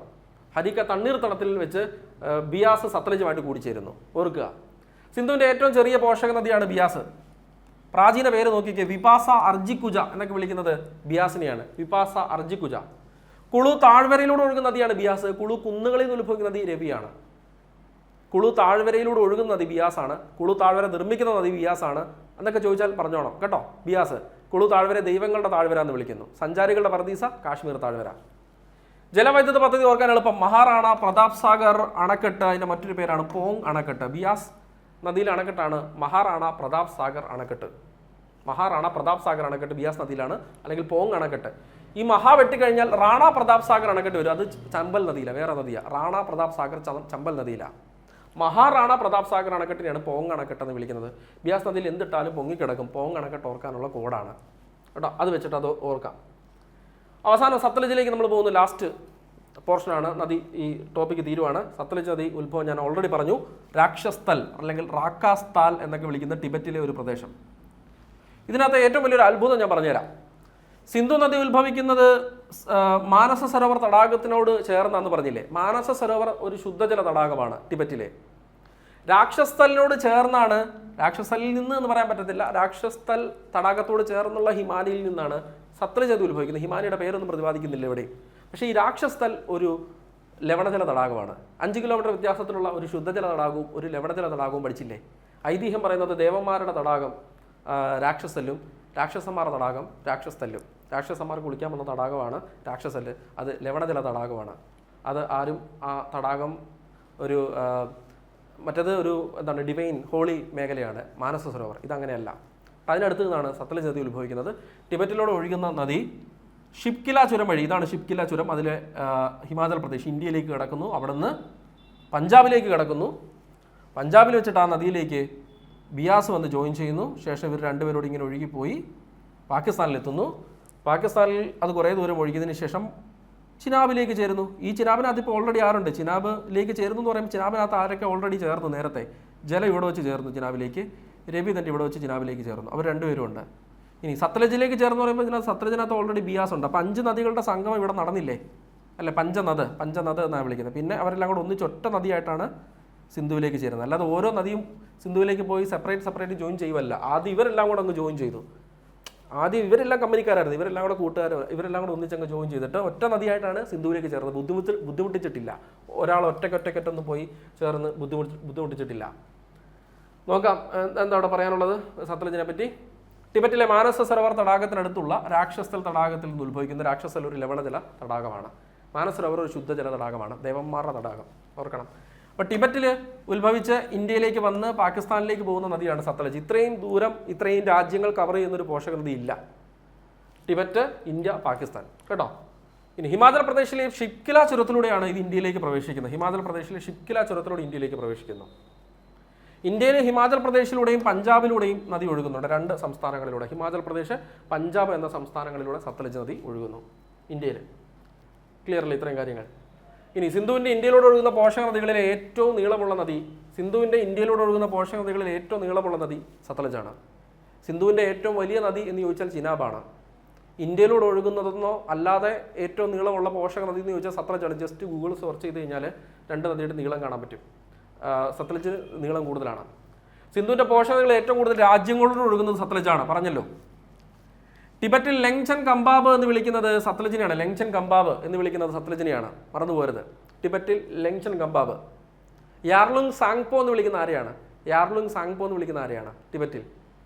ഹരീക്ക തണ്ണീർത്തടത്തിൽ വെച്ച് ബിയാസ് സത്ലജുമായിട്ട് കൂടിച്ചേരുന്നു. ഓർക്കുക, സിന്ധുവിൻ്റെ ഏറ്റവും ചെറിയ പോഷക നദിയാണ് ബിയാസ്. പ്രാചീന പേര് നോക്കിക്കേ, വിപാസ അർജിക്കുജ എന്നൊക്കെ വിളിക്കുന്നത് ബിയാസിനെയാണ്. വിപാസ അർജിക്കുജ. കുളു താഴ്വരയിലൂടെ ഒഴുകുന്ന നദിയാണ് ബിയാസ്. കുളു കുന്നുകളിൽ നിന്ന് ഉത്ഭവിക്കുന്ന നദി രവിയാണ്. കുളു താഴ്വരയിലൂടെ ഒഴുകുന്ന നദി ബിയാസാണ്. കുളു താഴ്വര നിർമ്മിക്കുന്ന നദി ബിയാസാണ് എന്നൊക്കെ ചോദിച്ചാൽ പറഞ്ഞോണം കേട്ടോ. ബിയാസ് കുളു താഴ്വര ദൈവങ്ങളുടെ താഴ്വര എന്ന് വിളിക്കുന്നു. സഞ്ചാരികളുടെ പർദീസ കാശ്മീർ താഴ്വര. ജലവൈദ്യുത പദ്ധതി ഓർക്കാൻ എളുപ്പം. മഹാറാണ പ്രതാപ് സാഗർ അണക്കെട്ട്, അതിൻ്റെ മറ്റൊരു പേരാണ് പോങ് അണക്കെട്ട്. ബിയാസ് നദിയിലെ അണക്കെട്ടാണ് മഹാറാണ പ്രതാപ് സാഗർ അണക്കെട്ട്. മഹാറാണ പ്രതാപ് സാഗർ അണക്കെട്ട് ബിയാസ് നദിയിലാണ്, അല്ലെങ്കിൽ പോങ് അണക്കെട്ട്. ഈ മഹാ വെട്ടിക്കഴിഞ്ഞാൽ റാണ പ്രതാപ് സാഗർ അണക്കെട്ട് വരും. അത് ചമ്പൽ നദിയിലാണ്, വേറെ നദിയാണ്. റാണ പ്രതാപ് സാഗർ ചമ്പൽ നദിയിലാണ്. മഹാറാണ പ്രതാപ് സാഗർ അണക്കെട്ടിനെയാണ് പോങ് അണക്കെട്ട് എന്ന് വിളിക്കുന്നത്. ബിയാസ് നദിയിൽ എന്തിട്ടാലും പൊങ്ങിക്കിടക്കും. പോങ് അണക്കെട്ട് ഓർക്കാനുള്ള കോഡാണ് കേട്ടോ. അത് വെച്ചിട്ട് അത് ഓർക്കാം. അവസാനം സത്ലജിലേക്ക് നമ്മൾ പോകുന്നു. ലാസ്റ്റ് പോർഷനാണ്. നദി ഈ ടോപ്പിക്ക് തീരുവാണ്. സത്ലജ് നദി ഉത്ഭവം ഞാൻ ഓൾറെഡി പറഞ്ഞു. രാക്ഷസ്ഥൽ അല്ലെങ്കിൽ റാക്കാസ്താൽ എന്നൊക്കെ വിളിക്കുന്ന ടിബറ്റിലെ ഒരു പ്രദേശം. ഇതിനകത്ത് ഏറ്റവും വലിയൊരു അത്ഭുതം ഞാൻ പറഞ്ഞുതരാം. സിന്ധു നദി ഉത്ഭവിക്കുന്നത് മാനസ സരോവർ തടാകത്തിനോട് ചേർന്നാന്ന് പറഞ്ഞില്ലേ. മാനസ സരോവർ ഒരു ശുദ്ധജല തടാകമാണ് ടിബറ്റിലെ. രാക്ഷസ്ഥലിനോട് ചേർന്നാണ്, രാക്ഷസ്ഥലിൽ നിന്ന് എന്ന് പറയാൻ പറ്റത്തില്ല, രാക്ഷസ്ഥൽ തടാകത്തോട് ചേർന്നുള്ള ഹിമാലയിൽ നിന്നാണ് സത്ലജ് നദി ഉത്ഭവിക്കുന്നത്. ഹിമാലയുടെ പേരൊന്നും പ്രതിപാദിക്കുന്നില്ല ഇവിടെ. പക്ഷേ ഈ രാക്ഷസ്ഥൽ ഒരു ലവണജല തടാകമാണ്. 5 കിലോമീറ്റർ വ്യത്യാസത്തിലുള്ള ഒരു ശുദ്ധജല തടാകവും ഒരു ലവണജല തടാകവും പഠിച്ചില്ലേ. ഐതിഹ്യം പറയുന്നത് ദേവന്മാരുടെ തടാകം രാക്ഷസല്ലും രാക്ഷസന്മാരുടെ തടാകം രാക്ഷസ്ഥല്ലും. രാക്ഷസന്മാർ കുളിക്കാൻ വന്ന തടാകമാണ് രാക്ഷസല്ല്. അത് ലവണജല തടാകമാണ്. അത് ആരും ആ തടാകം ഒരു മറ്റേത് ഒരു എന്താണ് ഡിവൈൻ ഹോളി മേഖലയാണ് മാനസ സരോവർ. ഇതങ്ങനെയല്ല. അതിനടുത്ത് നിന്നാണ് സത്ലജ് നദി ഉത്ഭവിക്കുന്നത്. ടിബറ്റിലൂടെ ഒഴുകുന്ന നദി ഷിപ്കില ചുരം വഴി, ഇതാണ് ഷിപ്കില ചുരം, അതിലെ ഹിമാചൽ പ്രദേശ് ഇന്ത്യയിലേക്ക് കിടക്കുന്നു. അവിടെ നിന്ന് പഞ്ചാബിലേക്ക് കിടക്കുന്നു. പഞ്ചാബിൽ വെച്ചിട്ട് ആ നദിയിലേക്ക് ബിയാസ് വന്ന് ജോയിൻ ചെയ്യുന്നു. ശേഷം ഇവർ രണ്ടുപേരോട് ഇങ്ങനെ ഒഴുകിപ്പോയി പാകിസ്ഥാനിലെത്തുന്നു. പാകിസ്ഥാനിൽ അത് കുറേ ദൂരം ഒഴുകിയതിന് ശേഷം ചിനാബിലേക്ക് ചേരുന്നു. ഈ ചിനാബിനകത്ത് ഇപ്പോൾ ഓൾറെഡി ആരുണ്ട്? ചിനാബിലേക്ക് ചേരുന്നു എന്ന് പറയുമ്പോൾ ചിനാബിനകത്ത് ആരൊക്കെ ഓൾറെഡി ചേർന്നു നേരത്തെ? ജലം ഇവിടെ വെച്ച് ചേർന്നു ചിനാബിലേക്ക്, രവി തന്നെ ഇവിടെ വെച്ച് ചിനാബിലേക്ക് ചേർന്നു. അവർ രണ്ടുപേരും ഉണ്ട്. ഇനി സത്ലജിലേക്ക് ചേർന്ന് പറയുമ്പോൾ ഇതിനകത്ത് സത്ലജിനകത്ത് ഓൾറെഡി ബിയാസ് ഉണ്ട്. അപ്പോൾ 5 നദികളുടെ സംഗമം ഇവിടെ നടന്നില്ലേ അല്ലേ? പഞ്ചനദ് എന്നാണ് വിളിക്കുന്നത്. പിന്നെ അവരെല്ലാം കൂടെ ഒന്നിച്ചൊറ്റ നദിയായിട്ടാണ് സിന്ധുവിലേക്ക് ചേരുന്നത്. അല്ലാതെ ഓരോ നദിയും സിന്ധുവിലേക്ക് പോയി സെപ്പറേറ്റ് ജോയിൻ ചെയ്യുമല്ല. ആദ്യം ഇവരെല്ലാം കൂടെ അങ്ങ് ജോയിൻ ചെയ്തു. ആദ്യം ഇവരെല്ലാം കമ്പനിക്കാരായിരുന്നു, ഇവരെല്ലാം കൂടെ കൂട്ടുകാരും, ഇവരെല്ലാം കൂടെ ഒന്നിച്ചങ്ങ് ജോയിൻ ചെയ്തിട്ട് ഒറ്റ നദിയായിട്ടാണ് സിന്ധുവിലേക്ക് ചേർന്നത്. ബുദ്ധിമുട്ടിച്ചിട്ടില്ല. ഒരാൾ ഒറ്റക്കൊറ്റൊന്നും പോയി ചേർന്ന് ബുദ്ധിമുട്ടിച്ചിട്ടില്ല. നോക്കാം എന്താ അവിടെ പറയാനുള്ളത് സത്ലജിനെ പറ്റി. ടിബറ്റിലെ മാനസ സരോവർ തടാകത്തിനടുത്തുള്ള രാക്ഷസ്ഥൽ തടാകത്തിൽ നിന്ന് ഉത്ഭവിക്കുന്ന രാക്ഷസ്ഥൽ ഒരു ലവണജല തടാകമാണ്. മാനസ സരോവർ ഒരു ശുദ്ധജല തടാകമാണ്, ദേവന്മാരുടെ തടാകം. ഓർക്കണം. അപ്പോൾ ടിബറ്റിൽ ഉത്ഭവിച്ച് ഇന്ത്യയിലേക്ക് വന്ന് പാകിസ്ഥാനിലേക്ക് പോകുന്ന നദിയാണ് സത്ലജ്. ഇത്രയും ദൂരം ഇത്രയും രാജ്യങ്ങൾ കവർ ചെയ്യുന്നൊരു പോഷക നദി ഇല്ല. ടിബറ്റ്, ഇന്ത്യ, പാകിസ്ഥാൻ കേട്ടോ. ഇനി ഹിമാചൽ പ്രദേശിലെ ഷിപ്കില ചുരത്തിലൂടെയാണ് ഇത് ഇന്ത്യയിലേക്ക് പ്രവേശിക്കുന്നത്. ഹിമാചൽ പ്രദേശിലെ ഷിപ്കില ചുരത്തിലൂടെ ഇന്ത്യയിലേക്ക് പ്രവേശിക്കുന്നു. ഇന്ത്യയിൽ ഹിമാചൽ പ്രദേശിലൂടെയും പഞ്ചാബിലൂടെയും നദി ഒഴുകുന്നുണ്ട്. 2 സംസ്ഥാനങ്ങളിലൂടെ, ഹിമാചൽ പ്രദേശ്, പഞ്ചാബ് എന്ന സംസ്ഥാനങ്ങളിലൂടെ സത്ലജ് നദി ഒഴുകുന്നു ഇന്ത്യയിൽ. ക്ലിയറല്ലേ ഇത്രയും കാര്യങ്ങൾ? ഇനി സിന്ധുവിൻ്റെ ഇന്ത്യയിലൂടെ ഒഴുകുന്ന പോഷക നദികളിലെ ഏറ്റവും നീളമുള്ള നദി, സിന്ധുവിൻ്റെ ഇന്ത്യയിലൂടെ ഒഴുകുന്ന പോഷക നദികളിൽ ഏറ്റവും നീളമുള്ള നദി സത്ലജാണ്. സിന്ധുവിൻ്റെ ഏറ്റവും വലിയ നദി എന്ന് ചോദിച്ചാൽ ചിനാബാണ്. ഇന്ത്യയിലൂടെ ഒഴുകുന്നതെന്നോ അല്ലാതെ ഏറ്റവും നീളമുള്ള പോഷക നദി എന്ന് ചോദിച്ചാൽ സത്ലജാണ്. ജസ്റ്റ് ഗൂഗിൾ സെർച്ച് ചെയ്ത് കഴിഞ്ഞാൽ 2 നദിയുടെ നീളം കാണാൻ പറ്റും. സത്ലജ് നീളം കൂടുതലാണ്. സിന്ധുവിൻ്റെ പോഷക നദികൾ ഏറ്റവും കൂടുതൽ രാജ്യങ്ങളോട് ഒഴുകുന്നത് സത്ലജാണ്, പറഞ്ഞല്ലോ. ടിബറ്റിൽ ലെങ്ചൻ കമ്പാബ് എന്ന് വിളിക്കുന്നത് സത്ലജിനെയാണ്. ലെങ്ചൻ കമ്പാബ് എന്ന് വിളിക്കുന്നത് സത്ലജിനെയാണ്, മറന്നുപോരുത്. ടിബറ്റിൽ ലെങ്ചൻ കമ്പാബ്. യാർലുങ് സാങ്പോ എന്ന് വിളിക്കുന്ന ആരെയാണ്? ടിബറ്റിൽ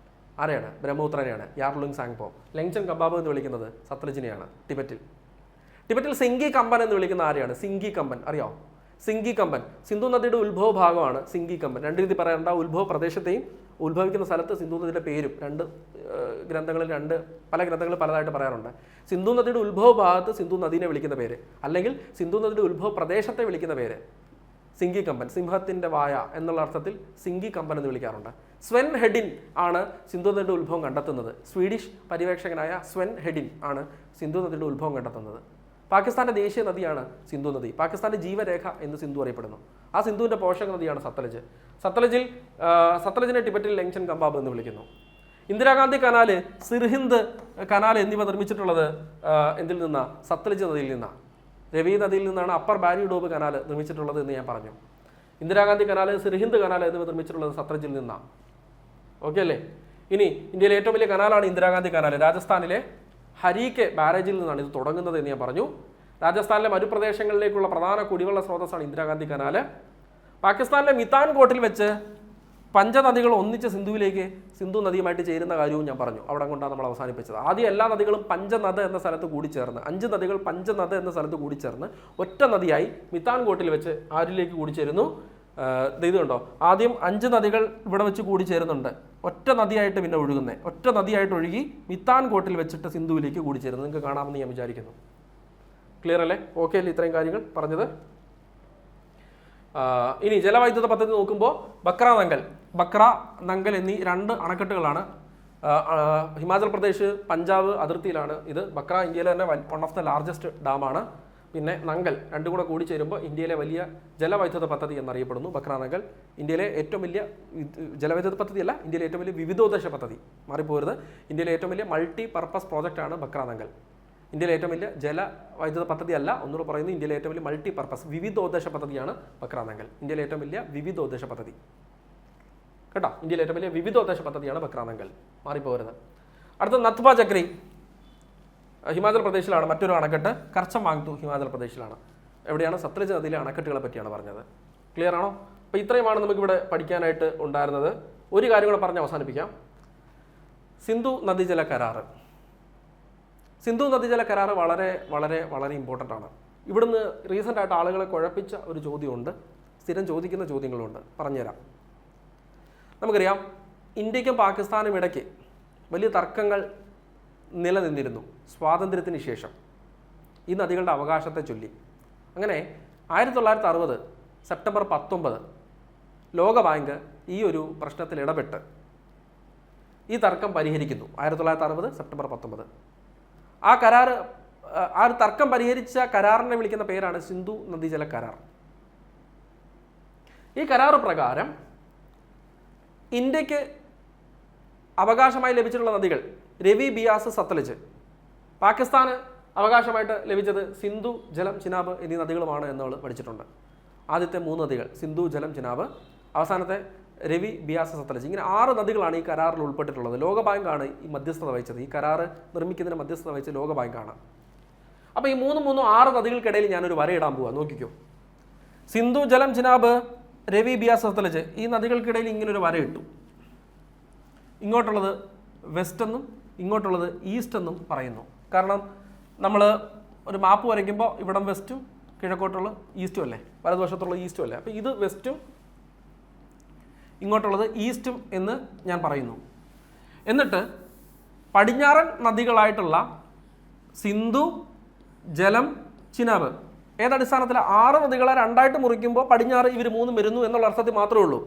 ആരെയാണ്? ബ്രഹ്മപുത്രനെയാണ്, യാർലുങ് സാങ്പോ. ലെങ്ചൻ കമ്പാബ് എന്ന് വിളിക്കുന്നത് സത്ലജിനെയാണ് ടിബറ്റിൽ സിംഗി കമ്പൻ എന്ന് വിളിക്കുന്ന ആരെയാണ്? സിംഗി കമ്പൻ. അറിയാമോ? സിംഗി കമ്പൻ സിന്ധു നദിയുടെ ഉത്ഭവ ഭാഗമാണ് സിംഗി കമ്പൻ. രണ്ട് രീതി പറയേണ്ട, ഉത്ഭവ പ്രദേശത്തെയും ഉത്ഭവിക്കുന്ന സ്ഥലത്ത് സിന്ധു നദിയുടെ പേരും പല ഗ്രന്ഥങ്ങളിൽ പലതായിട്ട് പറയാറുണ്ട്. സിന്ധു നദിയുടെ ഉത്ഭവ ഭാഗത്ത് സിന്ധു നദീനെ വിളിക്കുന്ന പേര്, അല്ലെങ്കിൽ സിന്ധു നദിയുടെ ഉത്ഭവ പ്രദേശത്തെ വിളിക്കുന്ന പേര് സിംഗി കമ്പൻ, സിംഹത്തിന്റെ വായ എന്നുള്ള അർത്ഥത്തിൽ സിംഗി കമ്പൻ എന്ന് വിളിക്കാറുണ്ട്. സ്വെൻ ഹെഡിൻ ആണ് സിന്ധു നദിയുടെ ഉത്ഭവം കണ്ടെത്തുന്നത്. സ്വീഡിഷ് പര്യവേക്ഷകനായ സ്വെൻ ഹെഡിൻ ആണ് സിന്ധു നദിയുടെ ഉത്ഭവം കണ്ടെത്തുന്നത്. പാകിസ്ഥാന്റെ ദേശീയ നദിയാണ് സിന്ധു നദി. പാകിസ്ഥാന്റെ ജീവരേഖ എന്ന് സിന്ധു അറിയപ്പെടുന്നു. ആ സിന്ധുവിന്റെ പോഷക നദിയാണ് സത്ലജ്. സത്ലജിനെ ടിബറ്റിൽ ലെങ്ചൻ കമ്പാബ് എന്ന് വിളിക്കുന്നു. ഇന്ദിരാഗാന്ധി കനാല്, സിർഹിന്ദ് കനാൽ എന്നിവ നിർമ്മിച്ചിട്ടുള്ളത് എന്തിൽ നിന്നാണ്? സത്ലജ് നദിയിൽ നിന്നാണ്. രവി നദിയിൽ നിന്നാണ് അപ്പർ ബാരി ഡോബ് കനാൽ നിർമ്മിച്ചിട്ടുള്ളത് എന്ന് ഞാൻ പറഞ്ഞു. ഇന്ദിരാഗാന്ധി കനാല്, സിർഹിന്ദ് കനാൽ എന്നിവ നിർമ്മിച്ചിട്ടുള്ളത് സത്ലജിൽ നിന്നാണ്. ഓക്കെ അല്ലേ? ഇനി ഇന്ത്യയിലെ ഏറ്റവും വലിയ കനാലാണ് ഇന്ദിരാഗാന്ധി കനാൽ. രാജസ്ഥാനിലെ ഹരീക്കെ ബാരേജിൽ നിന്നാണ് ഇത് തുടങ്ങുന്നത് എന്ന് ഞാൻ പറഞ്ഞു. രാജസ്ഥാനിലെ മരുപ്രദേശങ്ങളിലേക്കുള്ള പ്രധാന കുടിവെള്ള സ്രോതസ്സാണ് ഇന്ദിരാഗാന്ധി കനാല്. പാകിസ്ഥാനിലെ മിതാൻ കോട്ടിൽ വെച്ച് പഞ്ചനദികൾ ഒന്നിച്ച് സിന്ധു നദിയുമായിട്ട് ചേരുന്ന കാര്യവും ഞാൻ പറഞ്ഞു. അവിടെ കൊണ്ടാണ് നമ്മൾ അവസാനിപ്പിച്ചത്. ആദ്യം എല്ലാ നദികളും പഞ്ചനദ എന്ന സ്ഥലത്ത് കൂടിച്ചേർന്ന്, 5 നദികൾ പഞ്ചനദ എന്ന സ്ഥലത്ത് കൂടിച്ചേർന്ന് ഒറ്റ നദിയായി മിതാൻ കോട്ടിൽ വെച്ച് ആരിലേക്ക് കൂടിച്ചേരുന്നു? ഇത് കണ്ടോ, ആദ്യം 5 നദികൾ ഇവിടെ വെച്ച് കൂടിച്ചേരുന്നുണ്ട്, ഒറ്റ നദിയായിട്ട് പിന്നെ ഒഴുകുന്നത്, ഒറ്റ നദിയായിട്ട് ഒഴുകി മിതാൻ കോട്ടിൽ വെച്ചിട്ട് സിന്ധുവിലേക്ക് കൂടിച്ചേരുന്നു. നിങ്ങൾക്ക് കാണാമെന്ന് ഞാൻ വിചാരിക്കുന്നു. ക്ലിയർ അല്ലേ? ഓക്കെ അല്ലേ ഇത്രയും കാര്യങ്ങൾ പറഞ്ഞത്? ഇനി ജലവൈദ്യുത പദ്ധതി നോക്കുമ്പോൾ ബക്ര നങ്കൽ എന്നീ 2 അണക്കെട്ടുകളാണ്. ഹിമാചൽ പ്രദേശ് പഞ്ചാബ് അതിർത്തിയിലാണ് ഇത്. ബക്ര ഇന്ത്യയിലെ തന്നെ വൺ ഓഫ് ദ ലാർജസ്റ്റ് ഡാമാണ്. പിന്നെ നങ്കൽ രണ്ടും കൂടെ കൂടി ചേരുമ്പോൾ ഇന്ത്യയിലെ വലിയ ജലവൈദ്യുത പദ്ധതി എന്നറിയപ്പെടുന്നു. ബക്ര നങ്കൽ ഇന്ത്യയിലെ ഏറ്റവും വലിയ ജലവൈദ്യുത പദ്ധതിയല്ല, ഇന്ത്യയിലെ ഏറ്റവും വലിയ വിവിധോദ്ദേശ പദ്ധതി. മാറിപ്പോരുത്. ഇന്ത്യയിലെ ഏറ്റവും വലിയ മൾട്ടി പർപ്പസ് പ്രോജക്റ്റാണ് ബക്ര നങ്കൽ. ഇന്ത്യയിലെ ഏറ്റവും വലിയ ജലവൈദ്യുത പദ്ധതി അല്ല, ഒന്നുകൂടെ പറയുന്നത് ഇന്ത്യയിലെ ഏറ്റവും വലിയ മൾട്ടി പർപ്പസ് വിവിധോദ്ദേശ പദ്ധതിയാണ് ബക്ര നങ്കൽ. ഇന്ത്യയിലെ ഏറ്റവും വലിയ വിവിധോദ്ദേശ പദ്ധതി കേട്ടോ. ഇന്ത്യയിലെ ഏറ്റവും വലിയ വിവിധോദ്ദേശ പദ്ധതിയാണ് ബക്ര നങ്കൽ. മാറിപ്പോരുത്. അടുത്ത നത്ബ ചക്രി ഹിമാചൽ പ്രദേശിലാണ് മറ്റൊരു അണക്കെട്ട്. കർച്ചം വാങ്തു ഹിമാചൽ പ്രദേശിലാണ്. എവിടെയാണ്? സത്ലജ് നദിയിലെ അണക്കെട്ടുകളെ പറ്റിയാണ് പറഞ്ഞത്. ക്ലിയർ ആണോ? അപ്പോൾ ഇത്രയുമാണ് നമുക്കിവിടെ പഠിക്കാനായിട്ട് ഉണ്ടായിരുന്നത്. ഒരു കാര്യം കൂടെ പറഞ്ഞ് അവസാനിപ്പിക്കാം. സിന്ധു നദീജല കരാറ്. സിന്ധു നദീജല കരാറ് വളരെ വളരെ വളരെ ഇമ്പോർട്ടൻ്റ് ആണ്. ഇവിടുന്ന് റീസെൻ്റ് ആയിട്ട് ആളുകളെ കുഴപ്പിച്ച ഒരു ചോദ്യമുണ്ട്, സ്ഥിരം ചോദിക്കുന്ന ചോദ്യങ്ങളുണ്ട്. പറഞ്ഞുതരാം. നമുക്കറിയാം, ഇന്ത്യക്കും പാകിസ്ഥാനും ഇടയ്ക്ക് വലിയ തർക്കങ്ങൾ നിലനിന്നിരുന്നു സ്വാതന്ത്ര്യത്തിന് ശേഷം ഈ നദികളുടെ അവകാശത്തെ ചൊല്ലി. അങ്ങനെ 1960 സെപ്റ്റംബർ 19 ലോകബാങ്ക് ഈ ഒരു പ്രശ്നത്തിൽ ഇടപെട്ട് ഈ തർക്കം പരിഹരിക്കുന്നു. 1960 സെപ്റ്റംബർ 19 ആ ഒരു തർക്കം പരിഹരിച്ച കരാറിനെ വിളിക്കുന്ന പേരാണ് സിന്ധു നദീജല കരാർ. ഈ കരാർ പ്രകാരം ഇന്ത്യക്ക് അവകാശമായി ലഭിച്ചിട്ടുള്ള നദികൾ രവി, ബിയാസ്, സത്ലജ്. പാകിസ്ഥാന് അവകാശമായിട്ട് ലഭിച്ചത് സിന്ധു, ജലം, ചിനാബ് എന്നീ നദികളുമാണ് എന്ന് നമ്മൾ പഠിച്ചിട്ടുണ്ട്. ആദ്യത്തെ 3 നദികൾ സിന്ധു, ജലം, ചിനാബ്. അവസാനത്തെ രവി, ബിയാസ്, സത്ലജ്. ഇങ്ങനെ 6 നദികളാണ് ഈ കരാറിൽ ഉൾപ്പെട്ടിട്ടുള്ളത്. ലോകബാങ്കാണ് ഈ മധ്യസ്ഥത വഹിച്ചത്. ഈ കരാർ നിർമ്മിക്കുന്നതിന് മധ്യസ്ഥത വഹിച്ച ലോകബാങ്കാണ്. അപ്പോൾ ഈ 6 നദികൾക്കിടയിൽ ഞാനൊരു വരയിടാൻ പോവാ. നോക്കിക്കോ. സിന്ധു, ജലം, ചിനാബ്, രവി, ബിയാസ്, സത്ലജ് ഈ നദികൾക്കിടയിൽ ഇങ്ങനൊരു വരയിട്ടു. ഇങ്ങോട്ടുള്ളത് വെസ്റ്റ് എന്നും ഇങ്ങോട്ടുള്ളത് ഈസ്റ്റ് എന്നും പറയുന്നു. കാരണം നമ്മൾ ഒരു മാപ്പ് വരയ്ക്കുമ്പോൾ ഇവിടം വെസ്റ്റും കിഴക്കോട്ടുള്ള ഈസ്റ്റും അല്ലേ, വലതുവശത്തുള്ള ഈസ്റ്റും അല്ലേ. അപ്പോൾ ഇത് വെസ്റ്റും ഇങ്ങോട്ടുള്ളത് ഈസ്റ്റും എന്ന് ഞാൻ പറയുന്നു. എന്നിട്ട് പടിഞ്ഞാറൻ നദികളായിട്ടുള്ള സിന്ധു, ജലം, ചിനാബ് ഏതടിസ്ഥാനത്തിൽ 6 നദികളെ 2ആയിട്ട് മുറിക്കുമ്പോൾ പടിഞ്ഞാറ് ഇവർ 3 വരുന്നു എന്നുള്ള അർത്ഥത്തിൽ മാത്രമേ ഉള്ളൂ.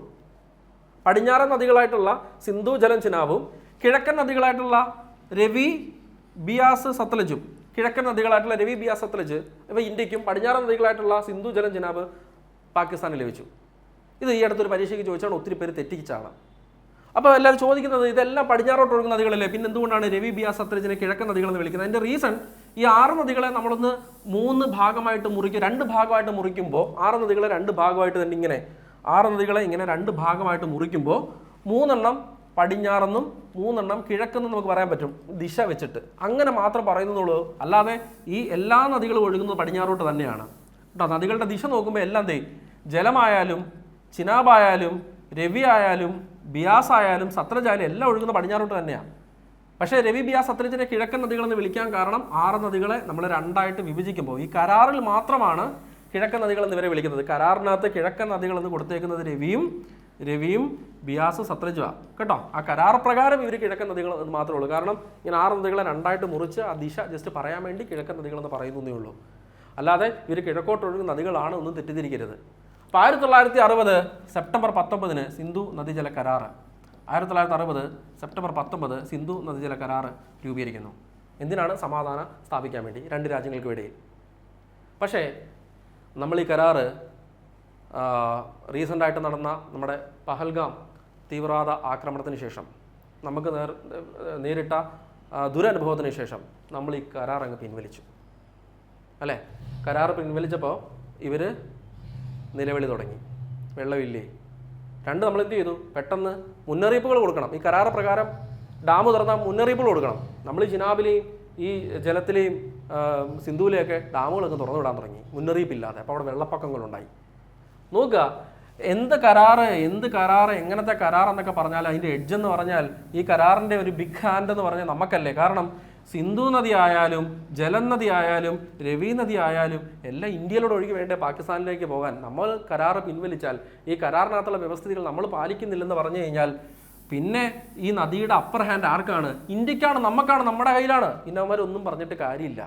പടിഞ്ഞാറൻ നദികളായിട്ടുള്ള സിന്ധു, ജലം, ചിനാബും കിഴക്കൻ നദികളായിട്ടുള്ള രവി, ബിയാസ്, സത്ലജും കിഴക്കൻ നദികളായിട്ടുള്ള രവി, ബിയാസ്, സത്ലജ് ഇവ ഇന്ത്യക്കും പടിഞ്ഞാറൻ നദികളായിട്ടുള്ള സിന്ധു, ജലം, ചിനാബ് പാകിസ്ഥാനിൽ ലഭിച്ചു. ഇത് ഈ അടുത്തൊരു പരീക്ഷയ്ക്ക് ചോദിച്ചാണ്, ഒത്തിരി പേര് തെറ്റിച്ചാണ്. അപ്പോൾ എല്ലാവരും ചോദിക്കുന്നത് ഇതെല്ലാം പടിഞ്ഞാറോട്ട് ഒഴുകുന്ന നദികളല്ലേ, പിന്നെ എന്തുകൊണ്ടാണ് രവി, ബിയാസ്, സത്ലജിനെ കിഴക്കൻ നദികളെന്ന് വിളിക്കുന്നത്? അതിൻ്റെ റീസൺ ഈ 6 നദികളെ നമ്മളൊന്ന് 3 ഭാഗമായിട്ട് മുറിക്കും, 2 ഭാഗമായിട്ട് മുറിക്കുമ്പോൾ 6 നദികളെ 2 ഭാഗമായിട്ട് തന്നെ ഇങ്ങനെ 6 നദികളെ ഇങ്ങനെ 2 ഭാഗമായിട്ട് മുറിക്കുമ്പോൾ 3 എണ്ണം പടിഞ്ഞാറെന്നും 3 എണ്ണം കിഴക്കെന്നും നമുക്ക് പറയാൻ പറ്റും, ദിശ വെച്ചിട്ട്. അങ്ങനെ മാത്രം പറയുന്നുള്ളൂ. അല്ലാതെ ഈ എല്ലാ നദികളും ഒഴുകുന്നത് പടിഞ്ഞാറോട്ട് തന്നെയാണ് കേട്ടോ. നദികളുടെ ദിശ നോക്കുമ്പോൾ എല്ലാം ജലമായാലും ചിനാബായാലും രവി ആയാലും ബിയാസ് ആയാലും സത്ലജ് ആയാലും എല്ലാം ഒഴുകുന്ന പടിഞ്ഞാറോട്ട് തന്നെയാണ്. പക്ഷേ രവി, ബിയാസ്, സത്ലജിനെ കിഴക്കൻ നദികളെന്ന് വിളിക്കാൻ കാരണം 6 നദികളെ നമ്മൾ രണ്ടായിട്ട് വിഭജിക്കുമ്പോൾ ഈ കരാറിൽ മാത്രമാണ് കിഴക്കൻ നദികളെന്ന് ഇവരെ വിളിക്കുന്നത്. കരാറിനകത്ത് കിഴക്കൻ നദികളെന്ന് കൊടുത്തേക്കുന്നത് രവിയും ബിയാസ്, സത്ലജുമാണ് കേട്ടോ. ആ കരാർ പ്രകാരം ഇവർ കിഴക്കൻ നദികൾ എന്ന് മാത്രമേ ഉള്ളൂ. കാരണം ഇങ്ങനെ 6 നദികളെ രണ്ടായിട്ട് മുറിച്ച് ആ ദിശ ജസ്റ്റ് പറയാൻ വേണ്ടി കിഴക്കൻ നദികളെന്ന് പറയുന്നേ ഉള്ളൂ. അല്ലാതെ ഇവർ കിഴക്കോട്ട് ഒഴുകുന്ന നദികളാണ്, ഒന്നും തെറ്റിദ്ധരിക്കരുത്. അപ്പോൾ 1960 സെപ്റ്റംബർ 19 സിന്ധു നദീജല കരാറ്, 1960 സെപ്റ്റംബർ 19 സിന്ധു നദീജല കരാറ് രൂപീകരിക്കുന്നു. എന്തിനാണ്? സമാധാനം സ്ഥാപിക്കാൻ വേണ്ടി 2 രാജ്യങ്ങൾക്ക് ഇടയിൽ. പക്ഷേ നമ്മൾ ഈ കരാറ് റീസെൻ്റായിട്ട് നടന്ന നമ്മുടെ പഹൽഗാം തീവ്രവാദ ആക്രമണത്തിന് ശേഷം നമുക്ക് നേരിട്ട ദുരനുഭവത്തിന് ശേഷം നമ്മൾ ഈ കരാർ അങ്ങ് പിൻവലിച്ചു അല്ലേ. കരാർ പിൻവലിച്ചപ്പോൾ ഇവർ നിലവിളി തുടങ്ങി. വെള്ളമില്ലേ? നമ്മൾ എന്ത് ചെയ്തു? പെട്ടെന്ന് മുന്നറിയിപ്പുകൾ കൊടുക്കണം. ഈ കരാർ പ്രകാരം ഡാം തുറന്നാൽ മുന്നറിയിപ്പുകൾ കൊടുക്കണം. നമ്മൾ ഈ ചിനാബിലെയും ഈ ജലത്തിലെയും സിന്ധുവിലെയൊക്കെ ഡാമുകളൊക്കെ തുറന്നു വിടാൻ തുടങ്ങി മുന്നറിയിപ്പില്ലാതെ. അപ്പോൾ അവിടെ വെള്ളപ്പൊക്കങ്ങളുണ്ടായി. നോക്കുക, എന്ത് കരാറ് എങ്ങനത്തെ കരാർ എന്നൊക്കെ പറഞ്ഞാൽ അതിൻ്റെ എഡ്ജ് എന്ന് പറഞ്ഞാൽ ഈ കരാറിൻ്റെ ഒരു ബിഗ് ഹാൻഡ് എന്ന് പറഞ്ഞാൽ നമുക്കല്ലേ. കാരണം സിന്ധു നദി ആയാലും ജലം നദി ആയാലും രവി നദി ആയാലും എല്ലാം ഇന്ത്യയിലൂടെ ഒഴുകി വേണ്ടേ പാകിസ്ഥാനിലേക്ക് പോകാൻ. നമ്മൾ കരാറ് പിൻവലിച്ചാൽ ഈ കരാറിനകത്തുള്ള വ്യവസ്ഥിതികൾ നമ്മൾ പാലിക്കുന്നില്ലെന്ന് പറഞ്ഞു കഴിഞ്ഞാൽ പിന്നെ ഈ നദിയുടെ അപ്പർ ഹാൻഡ് ആർക്കാണ്? ഇന്ത്യക്കാണ്, നമുക്കാണ്, നമ്മുടെ കയ്യിലാണ്. പിന്നെ അവരൊന്നും പറഞ്ഞിട്ട് കാര്യമില്ല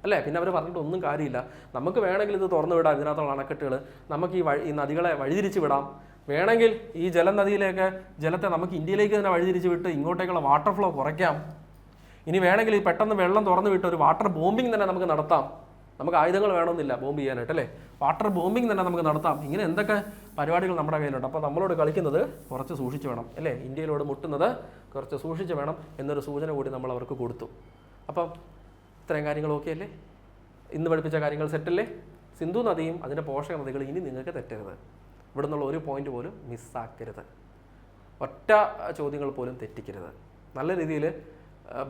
അല്ലേ. പിന്നെ അവർ പറഞ്ഞിട്ട് ഒന്നും കാര്യമില്ല. നമുക്ക് വേണമെങ്കിൽ ഇത് തുറന്നു വിടാം, ഇതിനകത്തുള്ള അണക്കെട്ടുകൾ നമുക്ക് ഈ നദികളെ വഴിതിരിച്ച് വിടാം. വേണമെങ്കിൽ ഈ നദിയിലേക്ക് ജലത്തെ നമുക്ക് ഇന്ത്യയിലേക്ക് തന്നെ വഴിതിരിച്ച് വിട്ട് ഇങ്ങോട്ടേക്കുള്ള വാട്ടർ ഫ്ലോ കുറയ്ക്കാം. ഇനി വേണമെങ്കിൽ ഈ പെട്ടെന്ന് വെള്ളം തുറന്നു വിട്ട് ഒരു വാട്ടർ ബോംബിംഗ് തന്നെ നമുക്ക് നടത്താം. നമുക്ക് ആയുധങ്ങൾ വേണമെന്നില്ല ബോംബ് ചെയ്യാനായിട്ട് അല്ലേ. വാട്ടർ ബോംബിംഗ് തന്നെ നമുക്ക് നടത്താം. ഇങ്ങനെ എന്തൊക്കെ പരിപാടികൾ നമ്മുടെ കയ്യിലുണ്ട്. അപ്പോൾ നമ്മളോട് കളിക്കുന്നത് കുറച്ച് സൂക്ഷിച്ച് വേണം അല്ലേ. ഇന്ത്യയിലോട് മുട്ടുന്നത് കുറച്ച് സൂക്ഷിച്ച് വേണം എന്നൊരു സൂചന കൂടി നമ്മൾ അവർക്ക് കൊടുത്തു. അപ്പം ഇത്രയും കാര്യങ്ങൾ ഓക്കെ അല്ലേ? ഇന്ന് പഠിപ്പിച്ച കാര്യങ്ങൾ സെറ്റല്ലേ? സിന്ധു നദിയും അതിൻ്റെ പോഷക നദികൾ ഇനി നിങ്ങൾക്ക് തെറ്റരുത്. ഇവിടെ നിന്നുള്ള ഒരു പോയിന്റ് പോലും മിസ്സാക്കരുത്. ഒറ്റ ചോദ്യങ്ങൾ പോലും തെറ്റിക്കരുത്. നല്ല രീതിയിൽ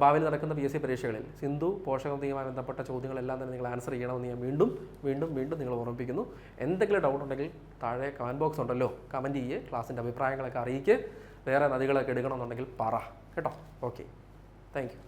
ഭാവിയിൽ നടക്കുന്ന PSC പരീക്ഷകളിൽ സിന്ധു പോഷക നദിയുമായി ബന്ധപ്പെട്ട ചോദ്യങ്ങളെല്ലാം തന്നെ നിങ്ങൾ ആൻസർ ചെയ്യണമെന്ന് ഞാൻ വീണ്ടും നിങ്ങൾ ഓർമ്മിപ്പിക്കുന്നു. എന്തെങ്കിലും ഡൗട്ട് ഉണ്ടെങ്കിൽ താഴെ കമൻറ്റ് ബോക്സ് ഉണ്ടല്ലോ, കമൻറ്റ് ചെയ്യുക. ക്ലാസ്സിൻ്റെ അഭിപ്രായങ്ങളൊക്കെ അറിയിക്കുക. വേറെ നദികളൊക്കെ എടുക്കണമെന്നുണ്ടെങ്കിൽ പറ കേട്ടോ. Okay, thank you.